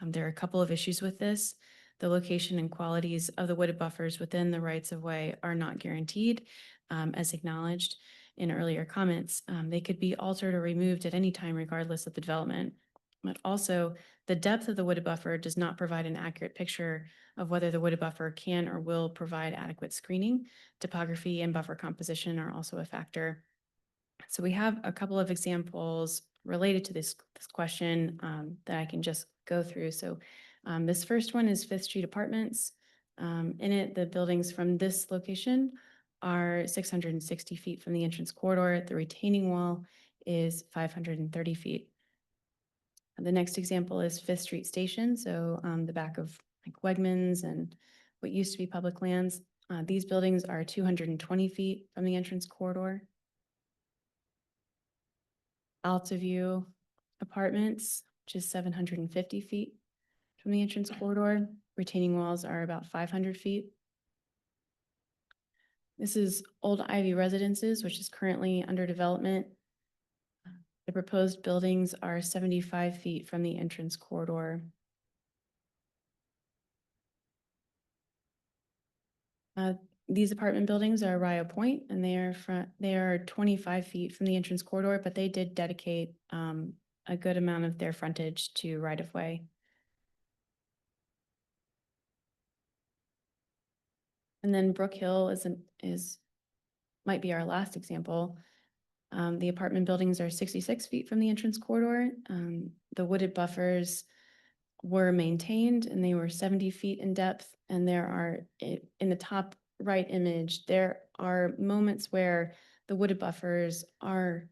There are a couple of issues with this. The location and qualities of the wooded buffers within the rights of way are not guaranteed, as acknowledged in earlier comments. They could be altered or removed at any time regardless of the development. But also, the depth of the wooded buffer does not provide an accurate picture of whether the wooded buffer can or will provide adequate screening. Topography and buffer composition are also a factor. So we have a couple of examples related to this question that I can just go through. So this first one is 5th Street Apartments. In it, the buildings from this location are 660 feet from the entrance corridor. The retaining wall is 530 feet. The next example is 5th Street Station, so the back of like Wegmans and what used to be public lands. These buildings are 220 feet from the entrance corridor. Altaview Apartments, which is 750 feet from the entrance corridor. Retaining walls are about 500 feet. This is Old Ivy Residences, which is currently under development. The proposed buildings are 75 feet from the entrance corridor. These apartment buildings are Rio Point, and they are 25 feet from the entrance corridor, but they did dedicate a good amount of their frontage to right of way. And then Brook Hill might be our last example. The apartment buildings are 66 feet from the entrance corridor. The wooded buffers were maintained and they were 70 feet in depth. And there are, in the top right image, there are moments where the wooded buffers are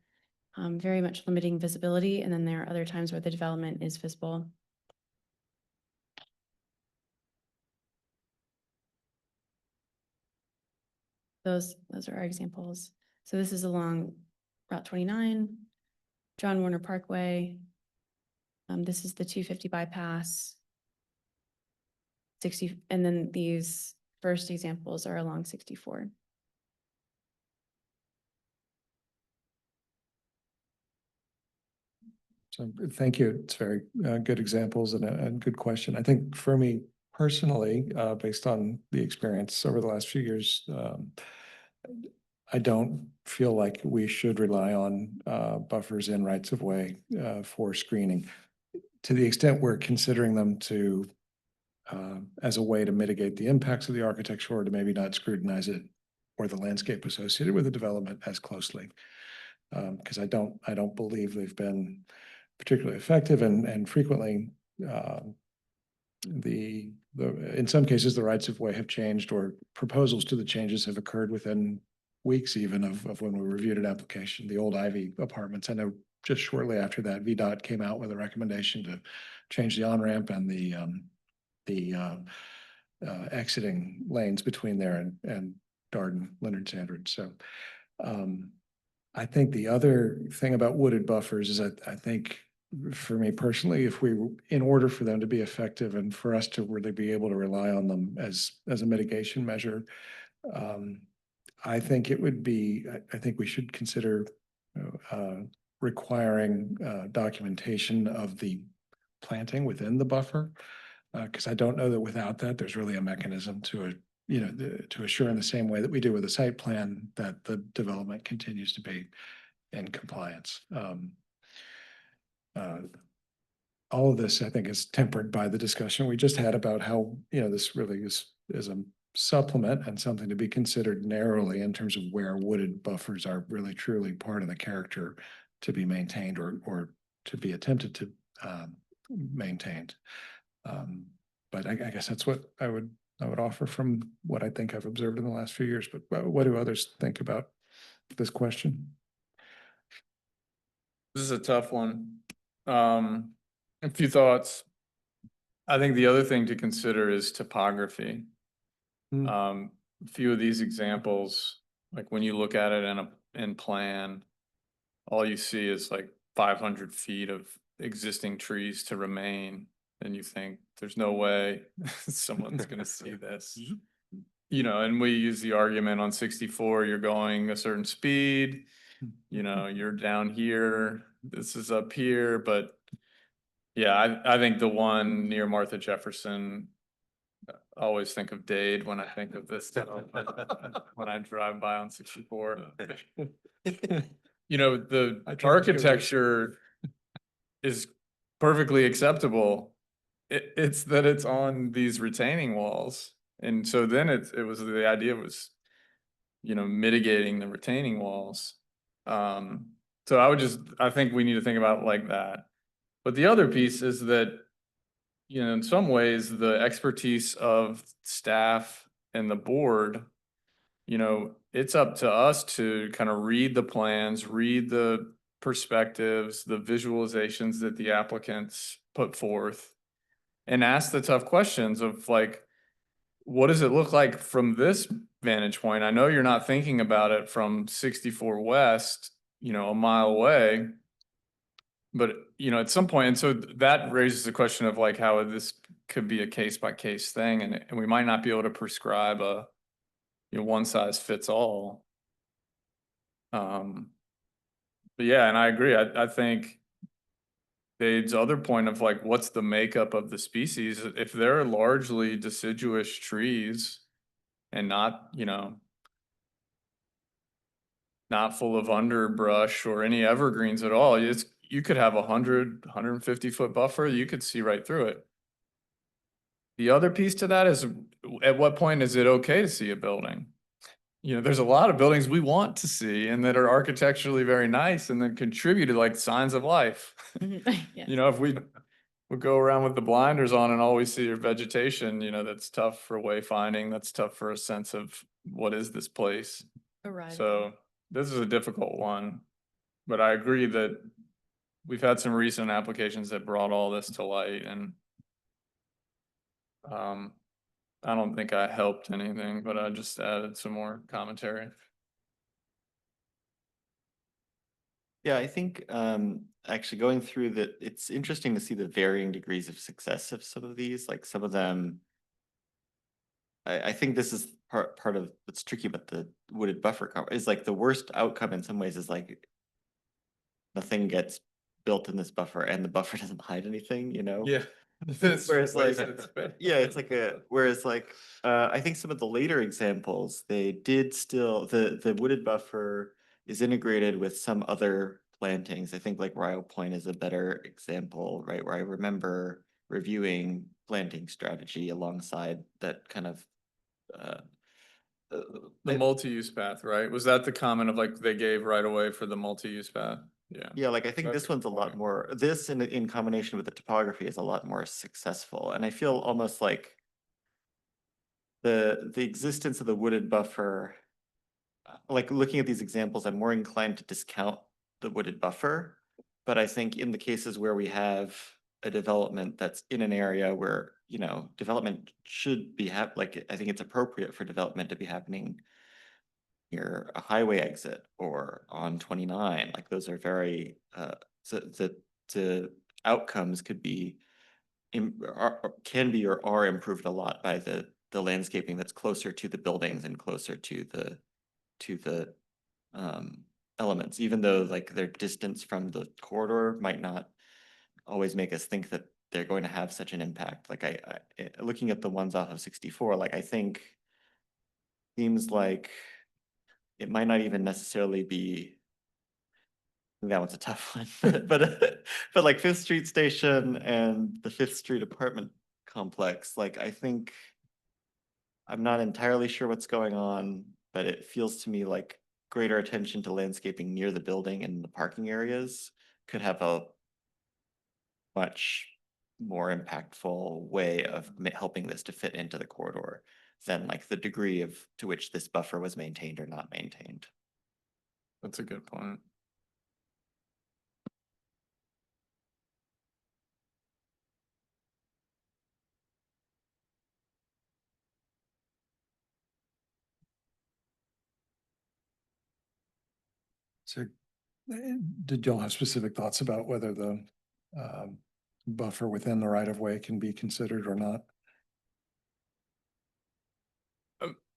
very much limiting visibility. And then there are other times where the development is visible. Those are our examples. So this is along Route 29, John Warner Parkway. This is the 250 bypass. 60, and then these first examples are along 64. So thank you. It's very good examples and a good question. I think for me personally, based on the experience over the last few years, I don't feel like we should rely on buffers in rights of way for screening. To the extent we're considering them to as a way to mitigate the impacts of the architecture or to maybe not scrutinize it or the landscape associated with the development as closely. Because I don't believe they've been particularly effective, and frequently in some cases the rights of way have changed, or proposals to the changes have occurred within weeks even of when we reviewed an application. The Old Ivy Apartments, I know just shortly after that, VDOT came out with a recommendation to change the on-ramp and the exiting lanes between there and Darden, Leonard Sandridge. So I think the other thing about wooded buffers is that I think for me personally, in order for them to be effective and for us to really be able to rely on them as a mitigation measure, I think it would be, I think we should consider requiring documentation of the planting within the buffer. Because I don't know that without that, there's really a mechanism to, to assure in the same way that we do with a site plan that the development continues to be in compliance. All of this, I think, is tempered by the discussion we just had about how, this really is a supplement and something to be considered narrowly in terms of where wooded buffers are really truly part of the character to be maintained or to be attempted to maintained. But I guess that's what I would offer from what I think I've observed in the last few years. But what do others think about this question? This is a tough one. A few thoughts. I think the other thing to consider is topography. Hmm. A few of these examples, like when you look at it in plan, all you see is like 500 feet of existing trees to remain. And you think there's no way someone's going to see this. And we use the argument on 64, you're going a certain speed, you're down here, this is up here, but yeah, I think the one near Martha Jefferson, I always think of Dade when I think of this, when I drive by on 64. The architecture is perfectly acceptable. It's that it's on these retaining walls. And so then the idea was, mitigating the retaining walls. So I think we need to think about it like that. But the other piece is that, in some ways, the expertise of staff and the board, it's up to us to kind of read the plans, read the perspectives, the visualizations that the applicants put forth, and ask the tough questions of like, what does it look like from this vantage point? I know you're not thinking about it from 64 West, a mile away. But, at some point, and so that raises the question of like how this could be a case by case thing, and we might not be able to prescribe a, one size fits all. But yeah, and I agree. I think Dave's other point of like, what's the makeup of the species? If they're largely deciduous trees and not, not full of underbrush or any evergreens at all, you could have 150 foot buffer, you could see right through it. The other piece to that is, at what point is it okay to see a building? There's a lot of buildings we want to see and that are architecturally very nice and then contribute to like signs of life. Yes. If we go around with the blinders on and all we see are vegetation, that's tough for wayfinding. That's tough for a sense of what is this place. So this is a difficult one, but I agree that we've had some recent applications that brought all this to light, and I don't think I helped anything, but I just added some more commentary. Yeah, I think actually going through it's interesting to see the varying degrees of success of some of these. Like some of them, I think this is part of what's tricky about the wooded buffer is like the worst outcome in some ways is like nothing gets built in this buffer and the buffer doesn't hide anything, Yeah. Whereas like, yeah, it's like whereas like, I think some of the later examples, they did still, the wooded buffer is integrated with some other plantings. I think like Rio Point is a better example, right? Where I remember reviewing planting strategy alongside that kind of, The multi-use path, right? Was that the comment of like they gave right away for the multi-use path? Yeah. yeah, like I think That's this a one's a good lot point. more, this in combination with the topography is a lot more successful. And I feel almost like the existence of the wooded buffer, like looking at these examples, I'm more inclined to discount the wooded buffer. But I think in the cases where we have a development that's in an area where, development should be like, I think it's appropriate for development to be happening near a highway exit or on 29. Like those are very, so the outcomes could be, can be or are improved a lot by the landscaping that's closer to the buildings and closer to the elements, even though like their distance from the corridor might not always make us think that they're going to have such an impact. Like looking at the ones off of 64, like I think seems like it might not even necessarily be, I think that one's a tough one, but like Fifth Street Station and the Fifth Street apartment complex, like I think I'm not entirely sure what's going on, but it feels to me like greater attention to landscaping near the building and the parking areas could have a much more impactful way of helping this to fit into the corridor than like the degree of to which this buffer was maintained or not maintained. That's a good point. So did y'all have specific thoughts about whether the buffer within the right of way can be considered or not?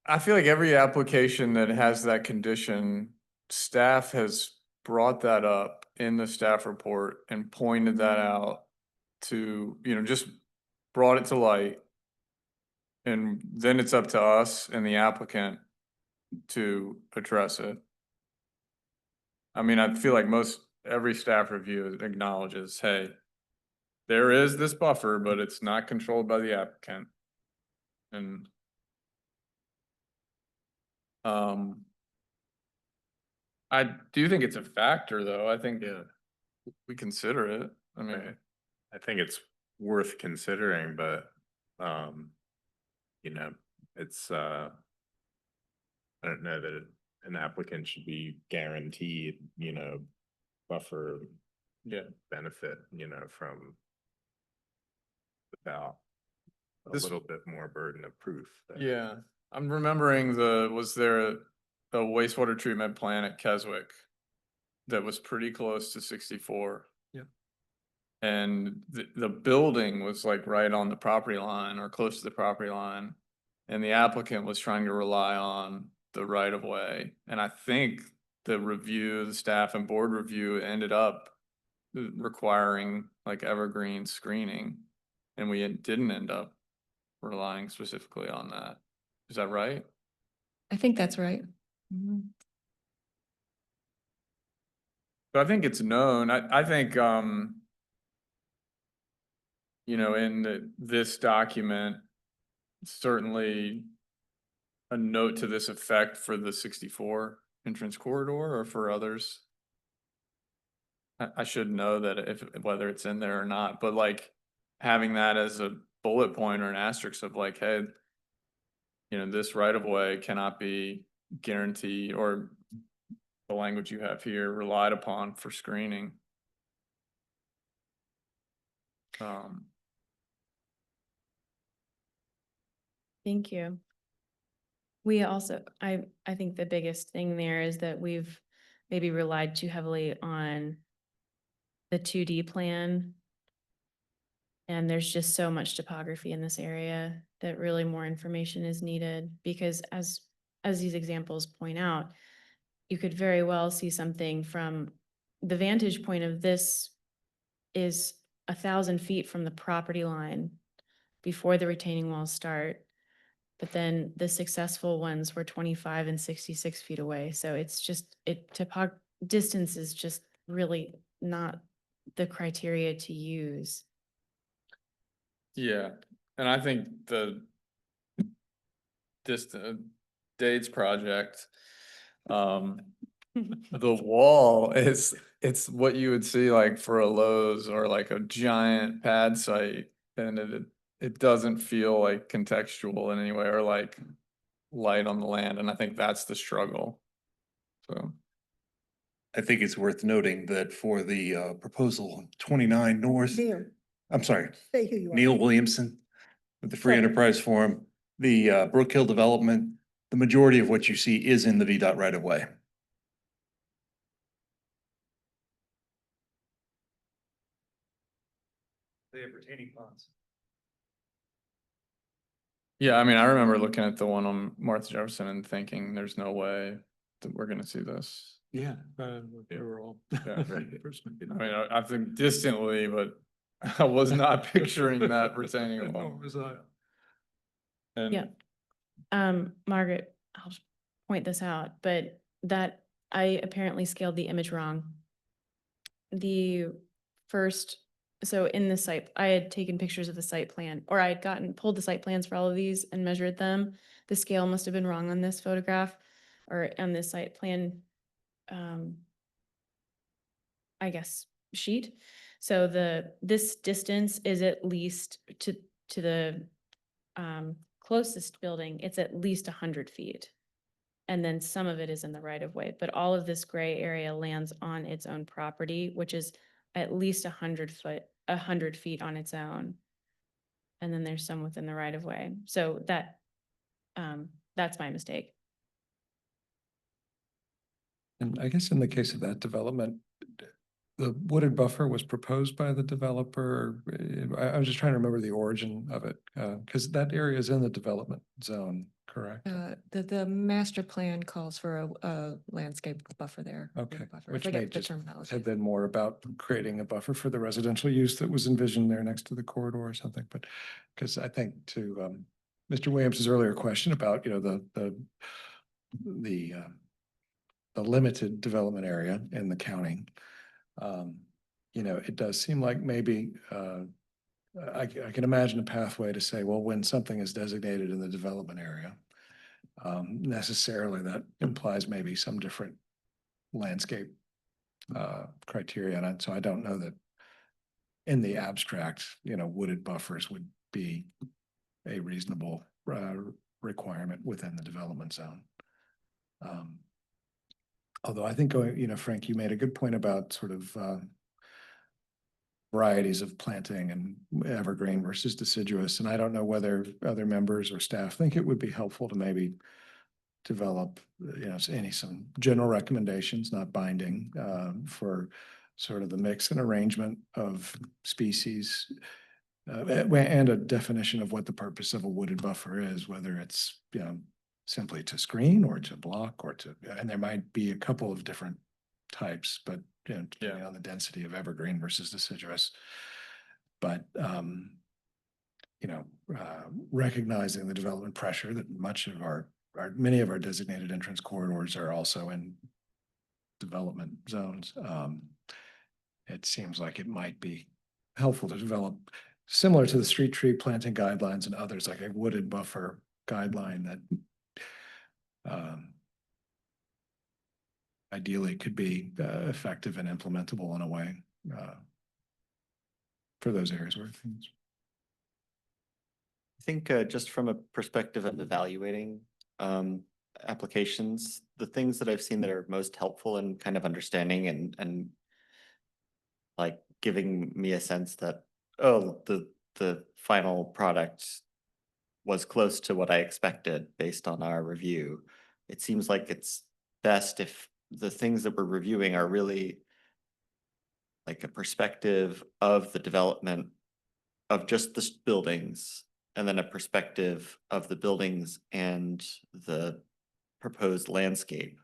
I feel like every application that has that condition, staff has brought that up in the staff report and pointed that out to, just brought it to light. And then it's up to us and the applicant to address it. I mean, I feel like every staff review acknowledges, hey, there is this buffer, but it's not controlled by the applicant. And I do think it's a factor, though. I think we consider it. I mean, I think it's worth considering, but, it's, I don't know that an applicant should be guaranteed, buffer benefit, from without a This- little bit more burden of proof. there. yeah, I'm remembering was there a wastewater treatment plant at Keswick that was pretty close to 64? Yeah. And the building was like right on the property line or close to the property line. And the applicant was trying to rely on the right of way. And I think the staff and board review ended up requiring like evergreen screening. And we didn't end up relying specifically on that. Is that right? I think that's right. So I think it's known. I think, in this document, certainly a note to this effect for the 64 entrance corridor or for others. I should know that whether it's in there or not, but like having that as a bullet point or an asterisk of like, hey, this right of way cannot be guaranteed, or the language you have here, relied upon for screening. Thank you. We also, I think the biggest thing there is that we've maybe relied too heavily on the 2D plan. And there's just so much topography in this area that really more information is needed, because as these examples point out, you could very well see something from the vantage point of this is 1,000 feet from the property line before the retaining walls start. But then the successful ones were 25 and 66 feet away. So it's just, distance is just really not the criteria to use. Yeah, and I think Dade's project, the wall it's what you would see like for a Lowe's or like a giant pad site, and it doesn't feel like contextual in any way or like light on the land, and I think that's the struggle. So I think it's worth noting that for the proposal 29 North, Neil, I'm sorry, say who you are. Neil Williamson with the Free Sorry. Enterprise Forum, the Brook Hill development the majority of what you see is in the VDOT right of way. They have retaining ponds. Yeah, I mean, I remember looking at the one on Martha Jefferson and thinking, there's no way that we're gonna see this. Yeah, they were all. Yeah. I mean, I think distantly, but I was not picturing that retaining Nor wall. was I. And Yeah. Margaret, I'll just point this out, but that I apparently scaled the image wrong. The first, so in the site, I had taken pictures of the site plan, or I had pulled the site plans for all of these and measured them. The scale must have been wrong on this photograph or on this site plan, I guess, sheet. So this distance is at least to the closest building, it's at least 100 feet. And then some of it is in the right of way, but all of this gray area lands on its own property, which is at least 100 feet on its own. And then there's some within the right of way. So that's my mistake. And I guess in the case of that development, the wooded buffer was proposed by the developer. I was just trying to remember the origin of it, because that area is in the development zone, correct? The master plan calls for a landscape buffer there. wood Okay, buffer. I which forget may the just terminology. have been more about creating a buffer for the residential use that was envisioned there next to the corridor or something, but because I think to Mr. Williams's earlier question about, you know, the limited development area in the county, you know, it does seem like maybe I can imagine a pathway to say, well, when something is designated in the development area, necessarily that implies maybe some different landscape criteria. And so I don't know that in the abstract, you know, wooded buffers would be a reasonable requirement within the development zone. Although I think going, you know, Frank, you made a good point about sort of varieties of planting and evergreen versus deciduous. And I don't know whether other members or staff think it would be helpful to maybe develop, you know, some general recommendations, not binding, for sort of the mix and arrangement of species, and a definition of what the purpose of a wooded buffer is, whether it's, you know, simply to screen or to block or to, and there might be a couple of different types, but, you know, depending on the density of evergreen versus deciduous. But, you know, recognizing the development pressure that much of many of our designated entrance corridors are also in development zones. It seems like it might be helpful to develop, similar to the street tree planting guidelines and others, like a wooded buffer guideline that ideally could be effective and implementable in a way for those areas where things. I think just from a perspective of evaluating applications, the things that I've seen that are most helpful in kind of understanding and like giving me a sense that, oh, the final product was close to what I expected based on our review. It seems like it's best if the things that we're reviewing are really like a perspective of the development of just the buildings, and then a perspective of the buildings and the proposed landscape.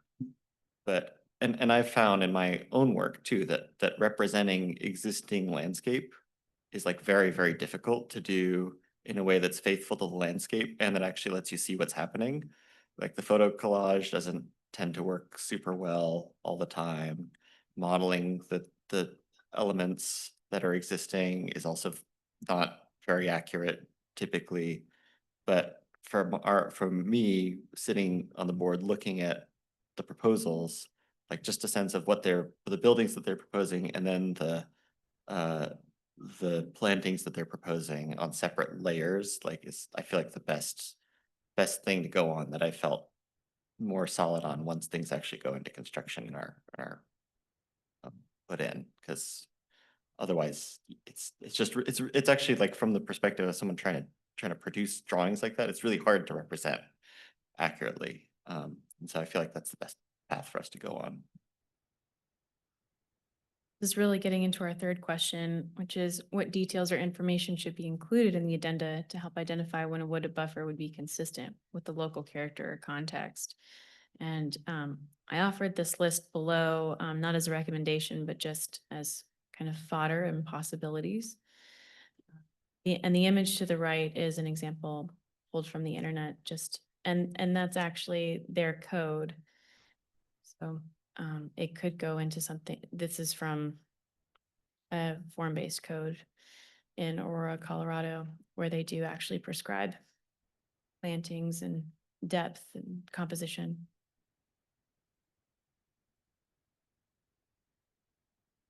But, and I've found in my own work too, that representing existing landscape is like very, very difficult to do in a way that's faithful to the landscape and that actually lets you see what's happening. Like the photo collage doesn't tend to work super well all the time. Modeling the elements that are existing is also not very accurate typically. But from me sitting on the board looking at the proposals, like just a sense of what the buildings that they're proposing, and then the plantings that they're proposing on separate layers, like is, I feel like the best thing to go on that I felt more solid on once things actually go into construction and are put in, because otherwise it's actually like from the perspective of someone trying to produce drawings like that, it's really hard to represent accurately. And so I feel like that's the best path for us to go on. This is really getting into our third question, which is what details or information should be included in the addenda to help identify when a wooded buffer would be consistent with the local character or context. And I offered this list below, not as a recommendation, but just as kind of fodder and possibilities. And the image to the right is an example pulled from the internet, and that's actually their code. So it could go into something, this is from a form-based code in Aurora, Colorado, where they do actually prescribe plantings and depth and composition.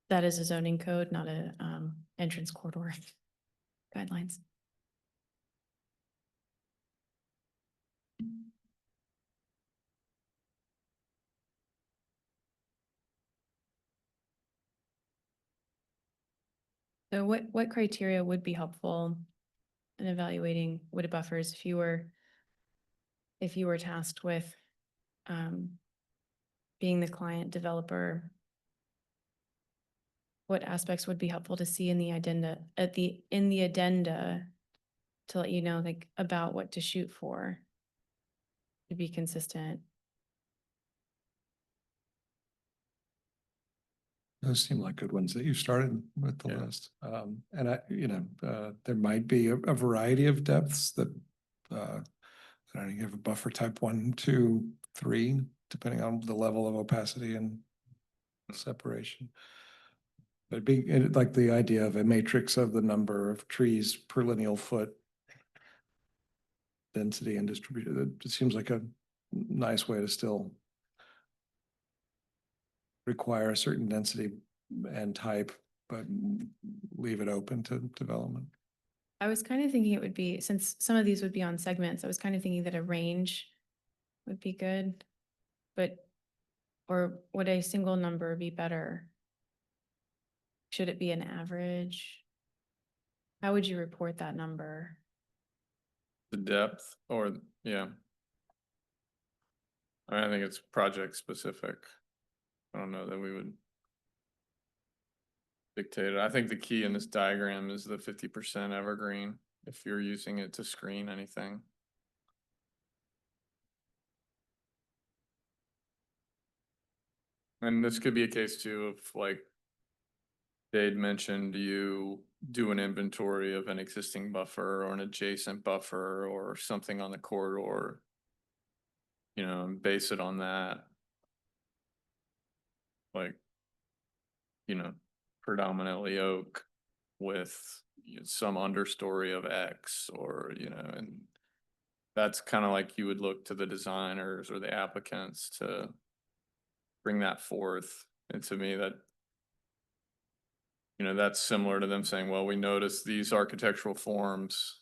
That is a zoning code, not a entrance corridor guidelines. So what criteria would be helpful in evaluating wooded buffers if you were tasked with being the client developer? What aspects would be helpful to see in the addenda to let you know like about what to shoot for to be consistent? Those seem like good ones that you started with the Yeah. list. And there might be a variety of depths that, I don't know, you have a buffer type 1, 2, 3, depending on the level of opacity and separation. But being like the idea of a matrix of the number of trees per lineal foot, density and distributed, it seems like a nice way to still require a certain density and type, but leave it open to development. I was kind of thinking it would be, since some of these would be on segments, I was kind of thinking that a range would be good, or would a single number be better? Should it be an average? How would you report that number? The depth or, yeah. I think it's project specific. I don't know that we would dictate it. I think the key in this diagram is the 50% evergreen, if you're using it to screen anything. And this could be a case too of like Dade mentioned, you do an inventory of an existing buffer or an adjacent buffer or something on the corridor, and base it on that. Like, predominantly oak with some understory of X or, and that's kind of like you would look to the designers or the applicants to bring that forth. And to me that, that's similar to them saying, well, we noticed these architectural forms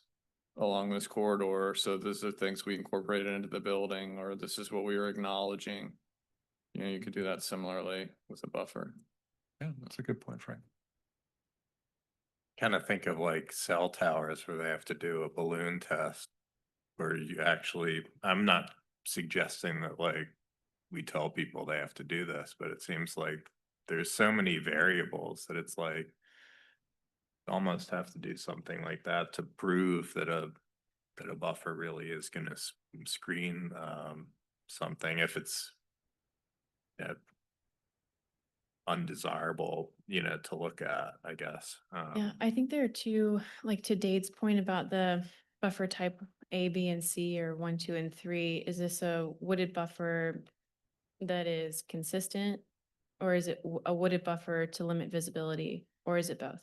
along this corridor. So these are things we incorporated into the building, or this is what we were acknowledging. You could do that similarly with a buffer. Yeah, that's a good point, Frank. Kind of think of like cell towers where they have to do a balloon test. Where you actually, I'm not suggesting that like we tell people they have to do this, but it seems like there's so many variables that it's like almost have to do something like that to prove that a buffer really is going to screen something if it's undesirable, to look at, I guess. Yeah, I think there are two, like to Dade's point about the buffer type A, B, and C, or 1, 2, and 3. Is this a wooded buffer that is consistent? Or is it a wooded buffer to limit visibility? Or is it both?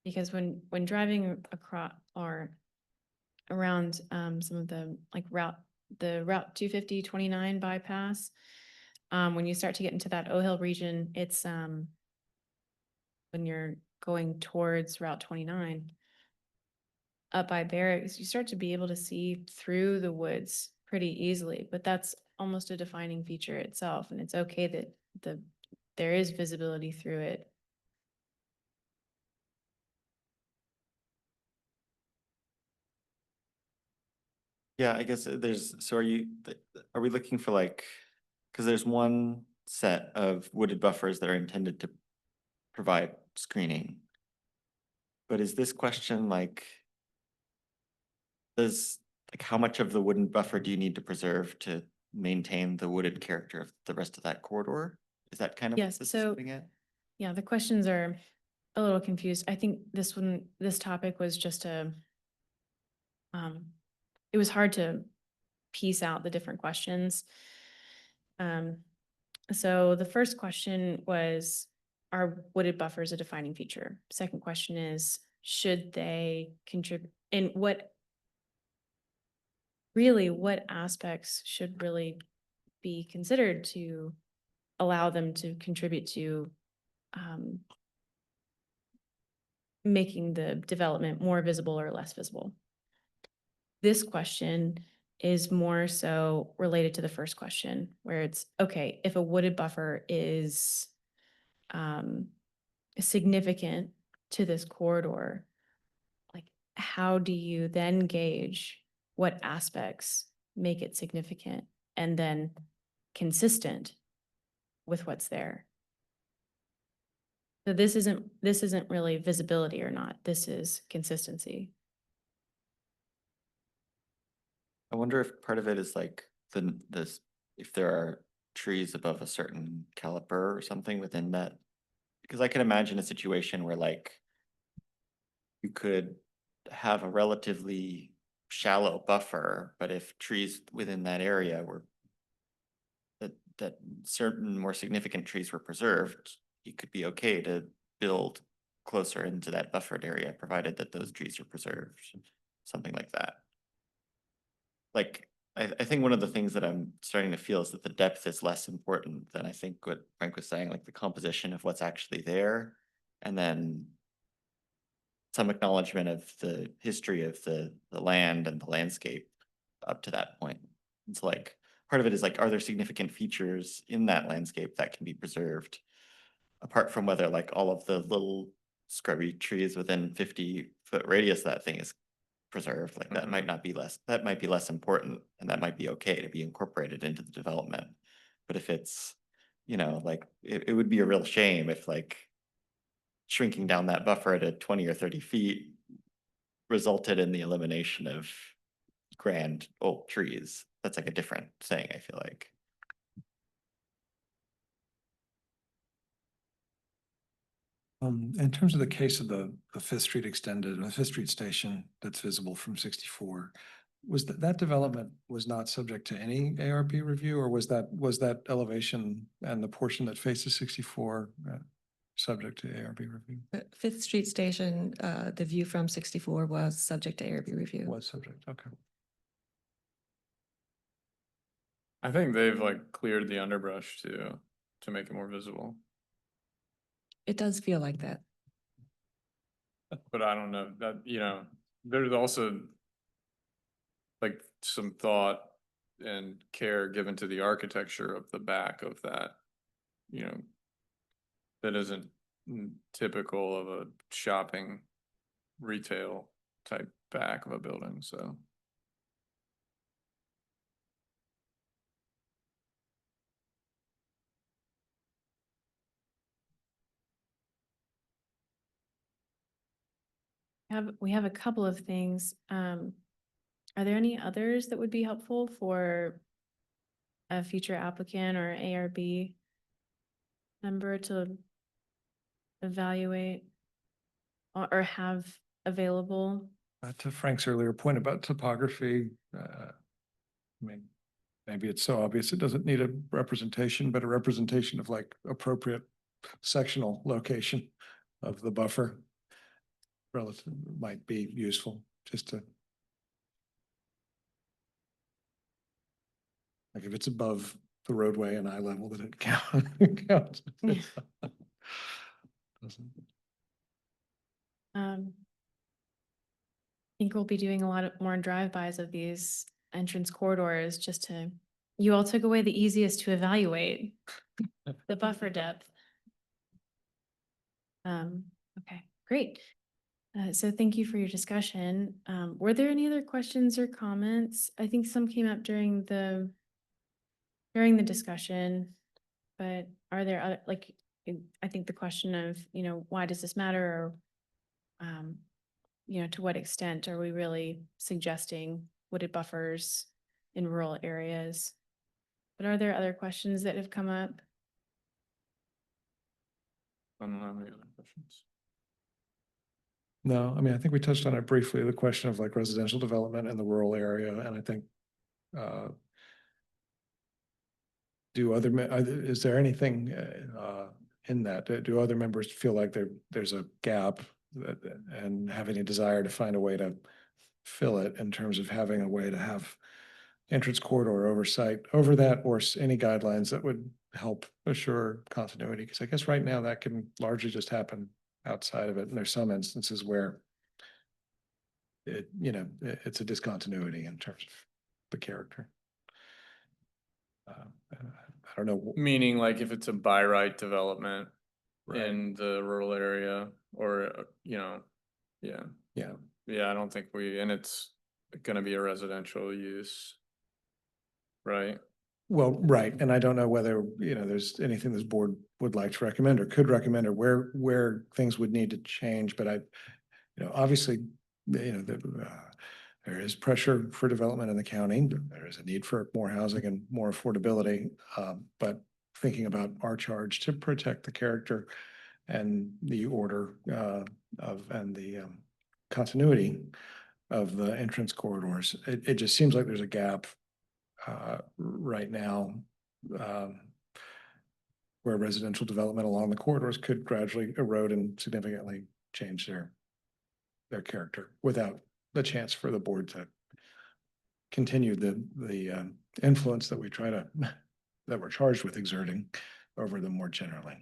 Because when driving across or around some of the like Route 250, 29 bypass, when you start to get into that O Hill region, it's when you're going towards Route 29 up by Barracks, you start to be able to see through the woods pretty easily, but that's almost a defining feature itself. And it's okay that there is visibility through it. Yeah, I guess so are we looking for like, because there's one set of wooded buffers that are intended to provide screening. But is this question like, how much of the wooden buffer do you need to preserve to maintain the wooded character of the rest of that corridor? Is that kind of Yes, what this is so- getting at? Yeah, the questions are a little confused. I think this topic was just it was hard to piece out the different questions. So the first question was, are wooded buffers a defining feature? Second question is, should they contribute, and what aspects should really be considered to allow them to contribute to making the development more visible or less visible? This question is more so related to the first question, where it's, okay, if a wooded buffer is significant to this corridor, like how do you then gauge what aspects make it significant and then consistent with what's there? So this isn't really visibility or not. This is consistency. I wonder if part of it is like if there are trees above a certain caliper or something within that. Because I can imagine a situation where like you could have a relatively shallow buffer, but if trees within that area were that certain more significant trees were preserved, it could be okay to build closer into that buffered area, provided that those trees are preserved, something like that. Like, I think one of the things that I'm starting to feel is that the depth is less important than I think what Frank was saying, like the composition of what's actually there. And then some acknowledgement of the history of the land and the landscape up to that point. It's like, part of it is like, are there significant features in that landscape that can be preserved? Apart from whether like all of the little scrubby trees within 50-foot radius of that thing is preserved, like that might be less important, and that might be okay to be incorporated into the development. But if it's, like it would be a real shame if like shrinking down that buffer to 20 or 30 feet resulted in the elimination of grand old trees. That's like a different thing, I feel like. In terms of the case of the Fifth Street extended, the Fifth Street station that's visible from 64, was that development was not subject to any ARB review, or was that elevation and the portion that faces 64 subject to ARB review? Fifth Street Station, the view from 64 was subject to ARB review. Was subject, okay. I think they've like cleared the underbrush to make it more visible, It does feel like that. but I don't know that, there's also like some thought and care given to the architecture of the back of that, that isn't typical of a shopping retail type back of a building, so. We have a couple of things. Are there any others that would be helpful for a future applicant or ARB member to evaluate or have available? To Frank's earlier point about topography, I mean, maybe it's so obvious it doesn't need a representation, but a representation of like appropriate sectional location of the buffer relative might be useful, just to, like if it's above the roadway and eye level, that it counts. Doesn't- I think we'll be doing a lot more drive-bys of these entrance corridors you all took away the easiest to evaluate, the buffer depth. Okay, great. So thank you for your discussion. Were there any other questions or comments? I think some came up during the discussion, but are there other, like, I think the question of, why does this matter? Or, to what extent are we really suggesting wooded buffers in rural areas? But are there other questions that have come up? I don't have any other questions. No, I mean, I think we touched on it briefly, the question of like residential development in the rural area, and I think is there anything in that? Do other members feel like there's a gap and having a desire to find a way to fill it in terms of having a way to have entrance corridor oversight over that, or any guidelines that would help assure continuity? Because I guess right now that can largely just happen outside of it. And there's some instances where it's a discontinuity in terms of the character. I don't know. Meaning like if it's a by right development Right. in the rural area or, yeah. Yeah. Yeah, I don't think and it's gonna be a residential use. Right? Well, right, and I don't know whether, there's anything this board would like to recommend or could recommend, or where things would need to change, but obviously, there is pressure for development in the county. There is a need for more housing and more affordability. But thinking about our charge to protect the character and the order and the continuity of the entrance corridors, it just seems like there's a gap right now where residential development along the corridors could gradually erode and significantly change their character without the chance for the board to continue the influence that that we're charged with exerting over them more generally.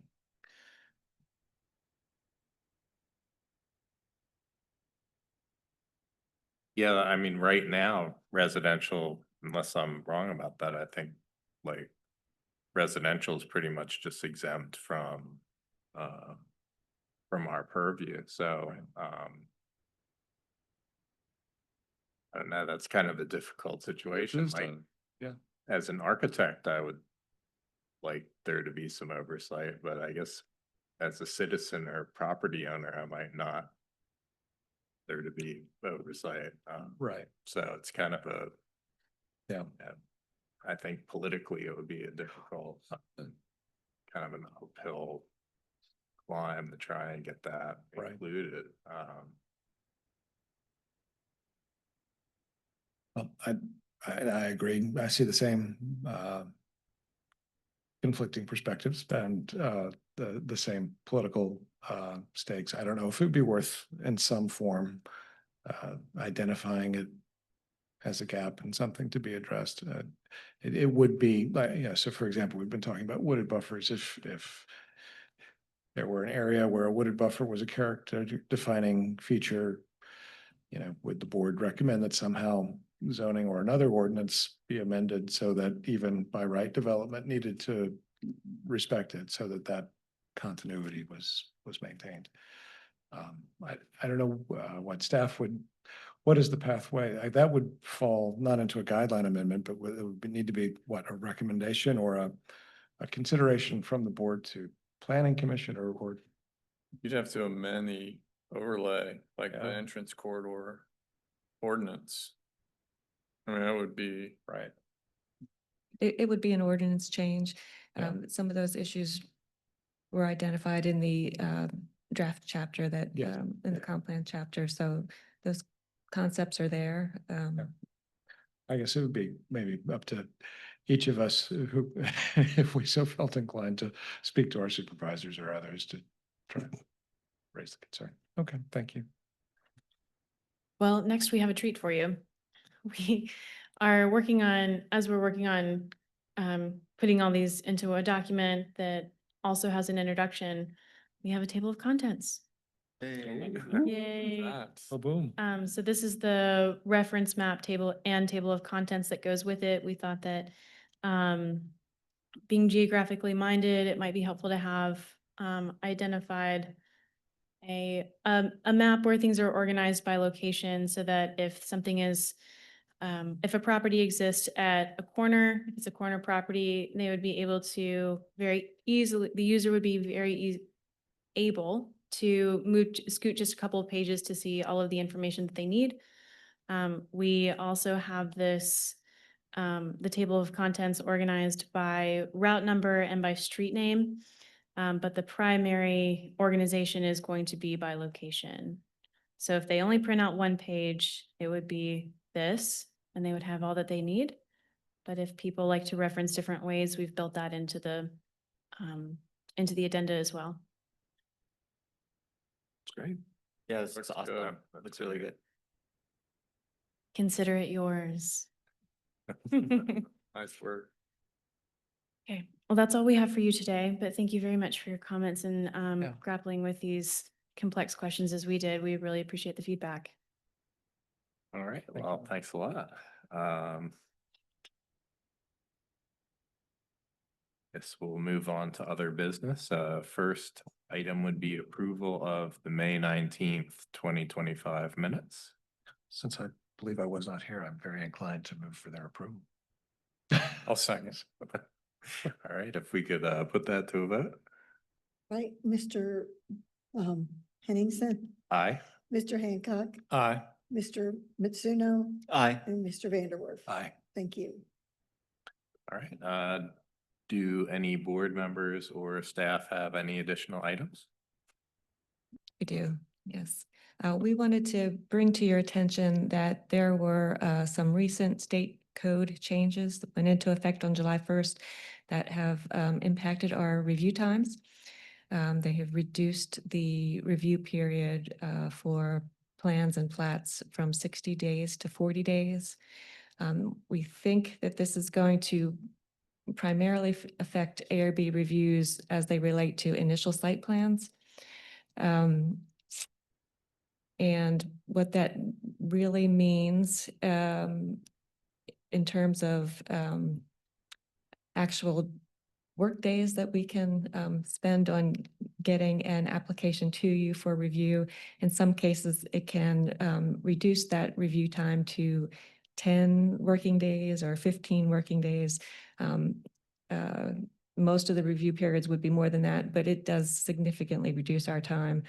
Yeah, I mean, right now, residential, unless I'm wrong about that, I think like residential is pretty much just exempt from our purview. So I don't know, that's kind of a difficult situation. is, Like, yeah. as an architect, I would like there to be some oversight, but I guess as a citizen or property owner, I might not there to be oversight. Right. So it's kind of Yeah. I think politically it would be a difficult, kind of an uphill climb to try and get that Right. included. Well, I agree. I see the same conflicting perspectives and the same political stakes. I don't know if it would be worth in some form identifying it as a gap and something to be addressed. It would be like, so for example, we've been talking about wooded buffers. If there were an area where a wooded buffer was a character defining feature, would the board recommend that somehow zoning or another ordinance be amended so that even by right development needed to respect it so that that continuity was maintained? I don't know what is the pathway? That would fall not into a guideline amendment, but it would need to be a recommendation or a consideration from the board to planning commission or You'd have to amend the overlay, like the Yeah. entrance corridor ordinance. I mean, that would be. right. It would be an ordinance change. Yeah. Some of those issues were identified in the draft chapter that, Yes. in the comp plan chapter. So those concepts are there. I guess it would be maybe up to each of us who, if we so felt inclined to speak to our supervisors or others to try and raise the concern. Okay, thank you. Well, next we have a treat for you. We are working on, as we're working on putting all these into a document that also has an introduction, we have a table of contents. Yay. Oh, boom. So this is the reference map table and table of contents that goes with it. We thought that being geographically minded, it might be helpful to have identified a map where things are organized by location so that if something is, if a property exists at a corner, if it's a corner property, they would be able to very easily, the user would be very able to scoot just a couple of pages to see all of the information that they need. We also have this, the table of contents organized by route number and by street name. But the primary organization is going to be by location. So if they only print out one page, it would be this, and they would have all that they need. But if people like to reference different ways, we've built that into the addenda as well. It's great. Yeah, this Looks looks awesome. good. Looks really good. Consider it yours. Nice work. Okay, well, that's all we have for you today, but thank you very much for your comments and Yeah. grappling with these complex questions as we did. We really appreciate the feedback. All right, Thank well, you. thanks a lot. Guess we'll move on to other business. First item would be approval of the May 19th, 2025 minutes. Since I believe I was not here, I'm very inclined to move for their approval. I'll second. All right, if we could put that to a vote. Right, Mr. Henningsen, Aye. Mr. Hancock, Aye. Mr. Mitsuno, Aye. and Mr. Vanderwerf. Aye. Thank you. All right, do any board members or staff have any additional items? We do, yes. We wanted to bring to your attention that there were some recent state code changes that went into effect on July 1st that have impacted our review times. They have reduced the review period for plans and plats from 60 days to 40 days. We think that this is going to primarily affect ARB reviews as they relate to initial site plans. And what that really means in terms of actual work days that we can spend on getting an application to you for review. In some cases, it can reduce that review time to 10 working days or 15 working days. Most of the review periods would be more than that, but it does significantly reduce our time.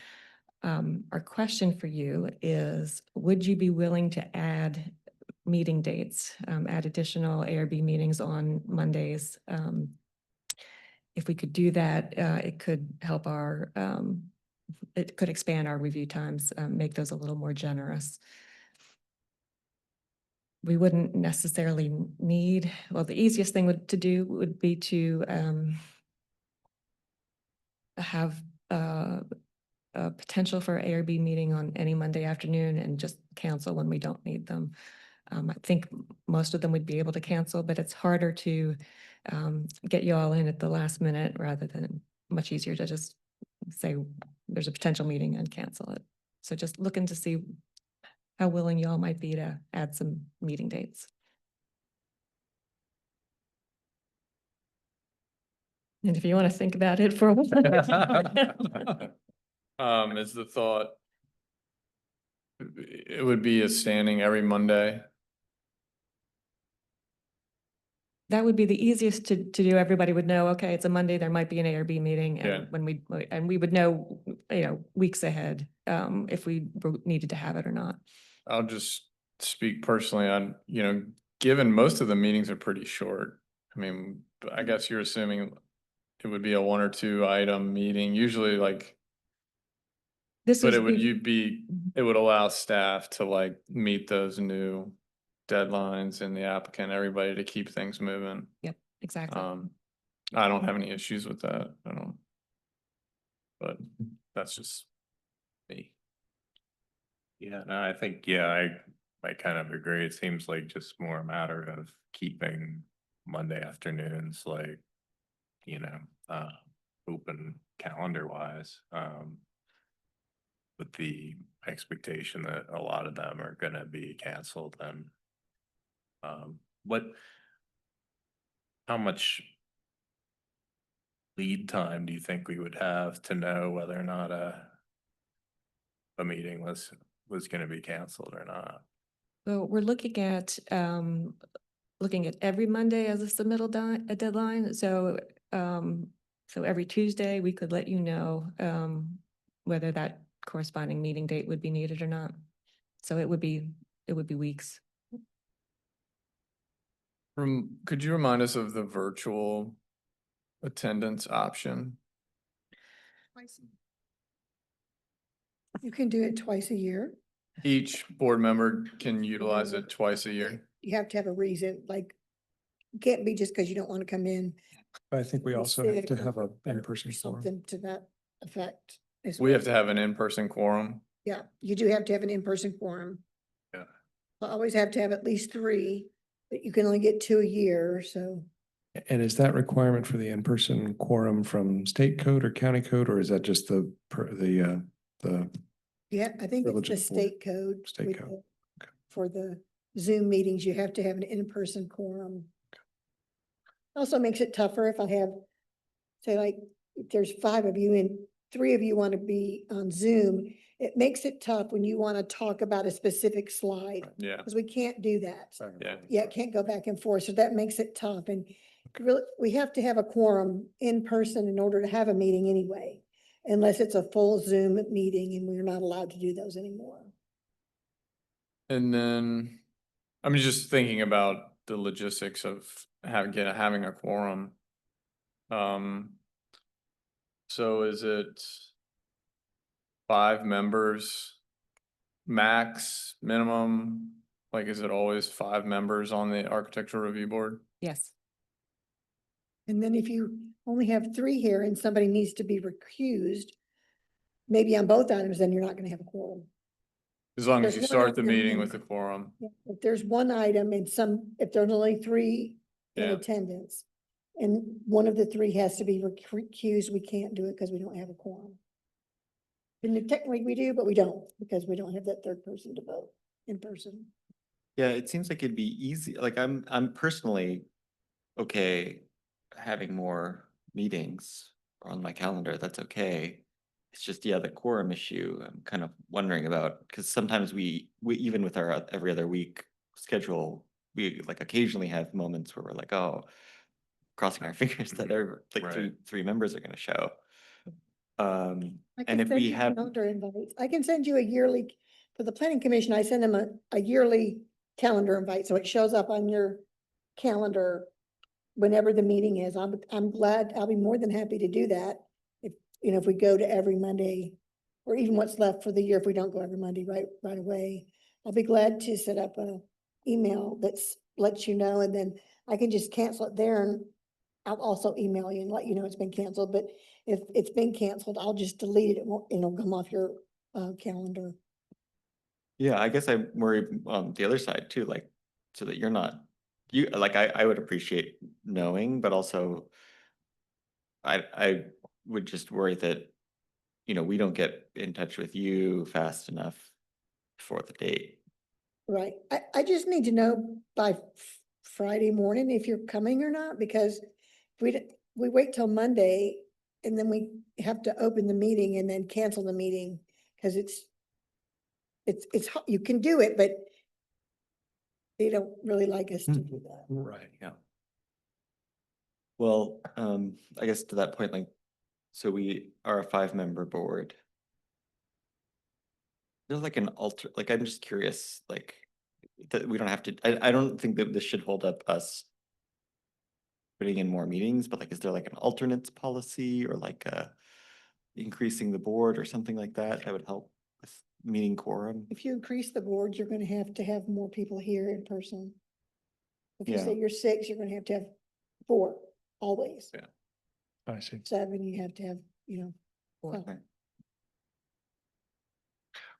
Our question for you is, would you be willing to add meeting dates, add additional ARB meetings on Mondays? If we could do that, it could help our, it could expand our review times, make those a little more generous. We wouldn't necessarily need, well, the easiest thing to do would be to have a potential for ARB meeting on any Monday afternoon and just cancel when we don't need them. I think most of them would be able to cancel, but it's harder to get you all in at the last minute rather than much easier to just say there's a potential meeting and cancel it. So just looking to see how willing you all might be to add some meeting dates. And if you want to think about it for a while. Is the thought, it would be a standing every Monday? That would be the easiest to do. Everybody would know, okay, it's a Monday, there might be an ARB meeting. Yeah. And when we would know, weeks ahead, if we needed to have it or not. I'll just speak personally on, given most of the meetings are pretty short. I mean, I guess you're assuming it would be a 1 or 2 item meeting, usually like, but it would, it would allow staff to like meet those new deadlines and the applicant, everybody to keep things moving. Yep, exactly. I don't have any issues with that. But that's just me. Yeah, no, I think, I kind of agree. It seems like just more a matter of keeping Monday afternoons, like, open calendar wise. With the expectation that a lot of them are gonna be canceled and how much lead time do you think we would have to know whether or not a meeting was gonna be canceled or not. So we're looking at every Monday as a submittal a deadline. So, so every Tuesday, we could let you know, whether that corresponding meeting date would be needed or not. So it would be weeks. Could you remind us of the virtual attendance option? You can do it twice a year. Each board member can utilize it twice a year. You have to have a reason, like, it can't be just because you don't want to come in. But I think we You're also have to sick have a or in-person forum. Something to that effect. as We well. have to have an in-person quorum. Yeah, you do have to have an in-person forum. Yeah. I always have to have at least 3, but you can only get 2 a year, so. And is that requirement for the in-person quorum from state code or county code, or is that just the Yeah, I think it's Privilege the of the board. state code. State with code. the- For the Zoom meetings, you have to have an in-person quorum. Also makes it tougher if I have, say like, if there's 5 of you and 3 of you want to be on Zoom, it makes it tough when you want to talk about a specific slide, Yeah, because we can't do that. yeah. Yeah, it can't go back and forth, so that makes it tough, and really, we have to have a quorum in person in order to have a meeting anyway, unless it's a full Zoom meeting, and we're not allowed to do those anymore. And then, I'm just thinking about the logistics of having a quorum. So is it 5 members max, minimum? Like, is it always 5 members on the architectural review board? Yes. And then if you only have 3 here and somebody needs to be recused, maybe on both items, then you're not gonna have a quorum. As long as There's you one start the item meeting in- with the quorum. If there's one item and if there's only 3 in Yeah. attendance, and one of the 3 has to be recused, we can't do it because we don't have a quorum. And technically we do, but we don't, because we don't have that 3rd person to vote in person. Yeah, it seems like it'd be easy, like I'm personally okay having more meetings on my calendar, that's okay. It's just, yeah, the quorum issue, I'm kind of wondering about, because sometimes we even with our every other week schedule, we like occasionally have moments where we're like, oh, crossing our fingers that are like Right. three members are gonna show. I And can if send we you have, calendar invites. I can send you a yearly, for the planning commission, I send them a yearly calendar invite, so it shows up on your calendar whenever the meeting is. I'm glad, I'll be more than happy to do that. If, if we go to every Monday, or even what's left for the year, if we don't go every Monday right away. I'll be glad to set up a email lets you know, and then I can just cancel it there, and I'll also email you and let you know it's been canceled, but if it's been canceled, I'll just delete it. It won't, it'll come off your calendar. yeah, I guess I'm worried on the other side too, like, so that you're not, you, like, I would appreciate knowing, but also I would just worry that, we don't get in touch with you fast enough for the date. Right. I just need to know by Friday morning if you're coming or not, because we wait till Monday and then we have to open the meeting and then cancel the meeting, because you can do it, but they don't really like us to do that. Right. Yeah. Well, I guess to that point, like, so we are a 5-member board. There's like an like, I'm just curious, like, that we don't have to, I don't think that this should hold up us putting in more meetings, but like, is there like an alternates policy or like increasing the board or something like that would help with meeting quorum? If you increase the board, you're gonna have to have more people here in person. If you Yeah. say you're 6, you're gonna have 4, always. Yeah. I see. 7, you have to have, 4. five.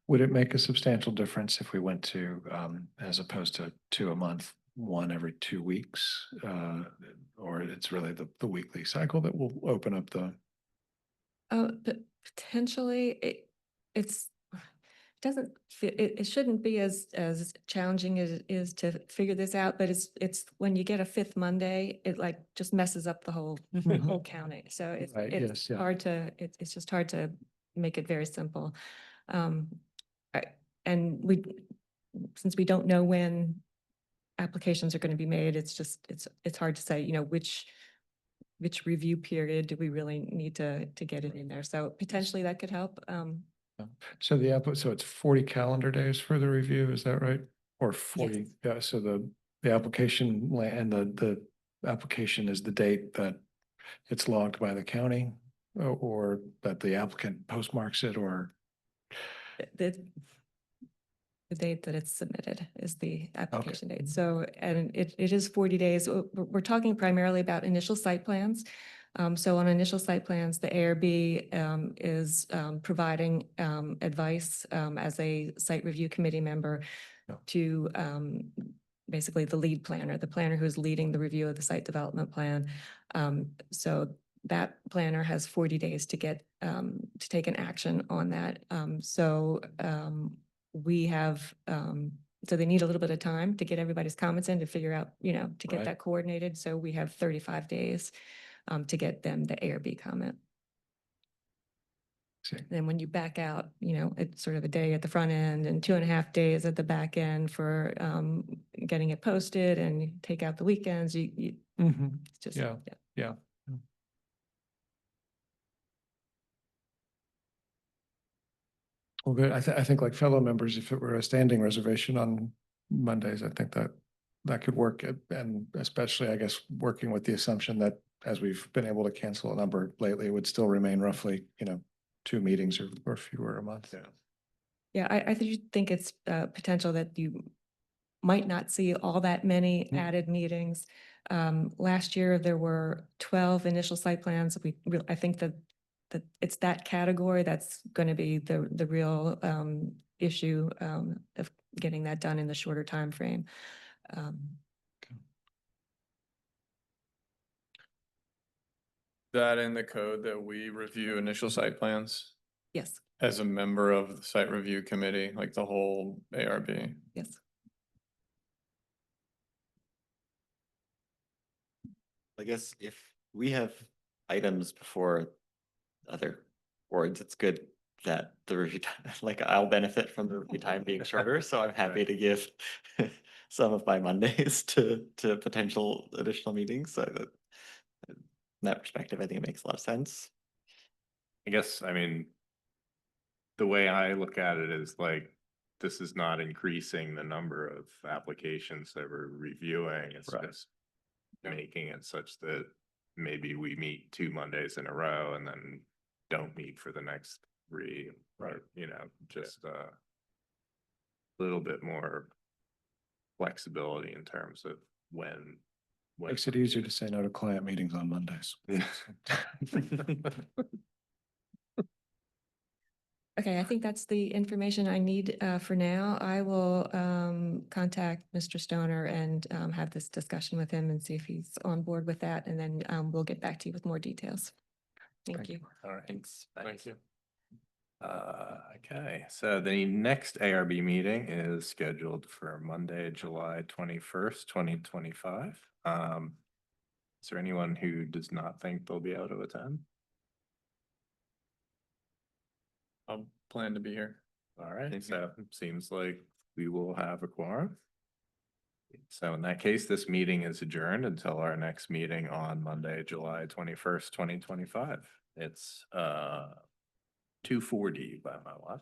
Would it make a substantial difference if we went to, as opposed to 2 a month, 1 every 2 weeks? Or it's really the weekly cycle that will open up the, But potentially, it's, doesn't, it shouldn't be as challenging as it is to figure this out, but it's when you get a 5th Monday, it like just messes up the whole counting. So Right, yes, it's yeah. hard to, it's just hard to make it very simple. Um, and since we don't know when applications are going to be made, it's hard to say, you know, which review period do we really need to get it in there? So potentially that could help. So so it's 40 calendar days for the review, is that right? Or 40, yeah, so the application and the application is the date that it's logged by the county or that the applicant postmarks it or, The date that it's submitted is the application date. So, and it is 40 days. We're talking primarily about initial site plans. So on initial site plans, the ARB is providing advice as a site review committee member Yeah. to basically the lead planner, the planner who's leading the review of the site development plan. So that planner has 40 days to get to take an action on that. We have, so they need a little bit of time to get everybody's comments in to figure out, you know, to get Right. that coordinated. So we have 35 days to get them the ARB comment. see, Then when you back out, you know, it's sort of a day at the front end and 2.5 days at the back end for getting it posted, and you take out the weekends, it's just, yeah, yeah. Well, good. I think like fellow members, if it were a standing reservation on Mondays, I think that could work. And especially, I guess, working with the assumption that as we've been able to cancel a number lately, it would still remain roughly, you know, 2 meetings or fewer a month. Yeah, I think it's potential that you might not see all that many added meetings. Last year, there were 12 initial site plans. I think that it's that category that's going to be the real issue of getting that done in the shorter time frame. That in the code that we review initial site plans Yes, as a member of the site review committee, like the whole ARB. yes. I guess if we have items before other boards, it's good that the review time, like I'll benefit from the review time being shorter, so I'm happy to give some of my Mondays to potential additional meetings. So that, in that perspective, I think it makes a lot of sense. I guess, I mean, the way I look at it is like, this is not increasing the number of applications that we're reviewing. It's Right. just making it such that maybe we meet 2 Mondays in a row and then don't meet for the next 3, or, you know, just a little bit more flexibility in terms of when. Makes it easier to say no to client meetings on Mondays. Okay, I think that's the information I need for now. I will contact Mr. Stoner and have this discussion with him and see if he's on board with that. And then we'll get back to you with more details. Thank you. All right. Thank you. Okay, so the next ARB meeting is scheduled for Monday, July 21st, 2025. Is there anyone who does not think they'll be able to attend? I'll plan to be here. All right, so it seems like we will have a quorum. So in that case, this meeting is adjourned until our next meeting on Monday, July 21st, 2025. It's 2:40 by my watch.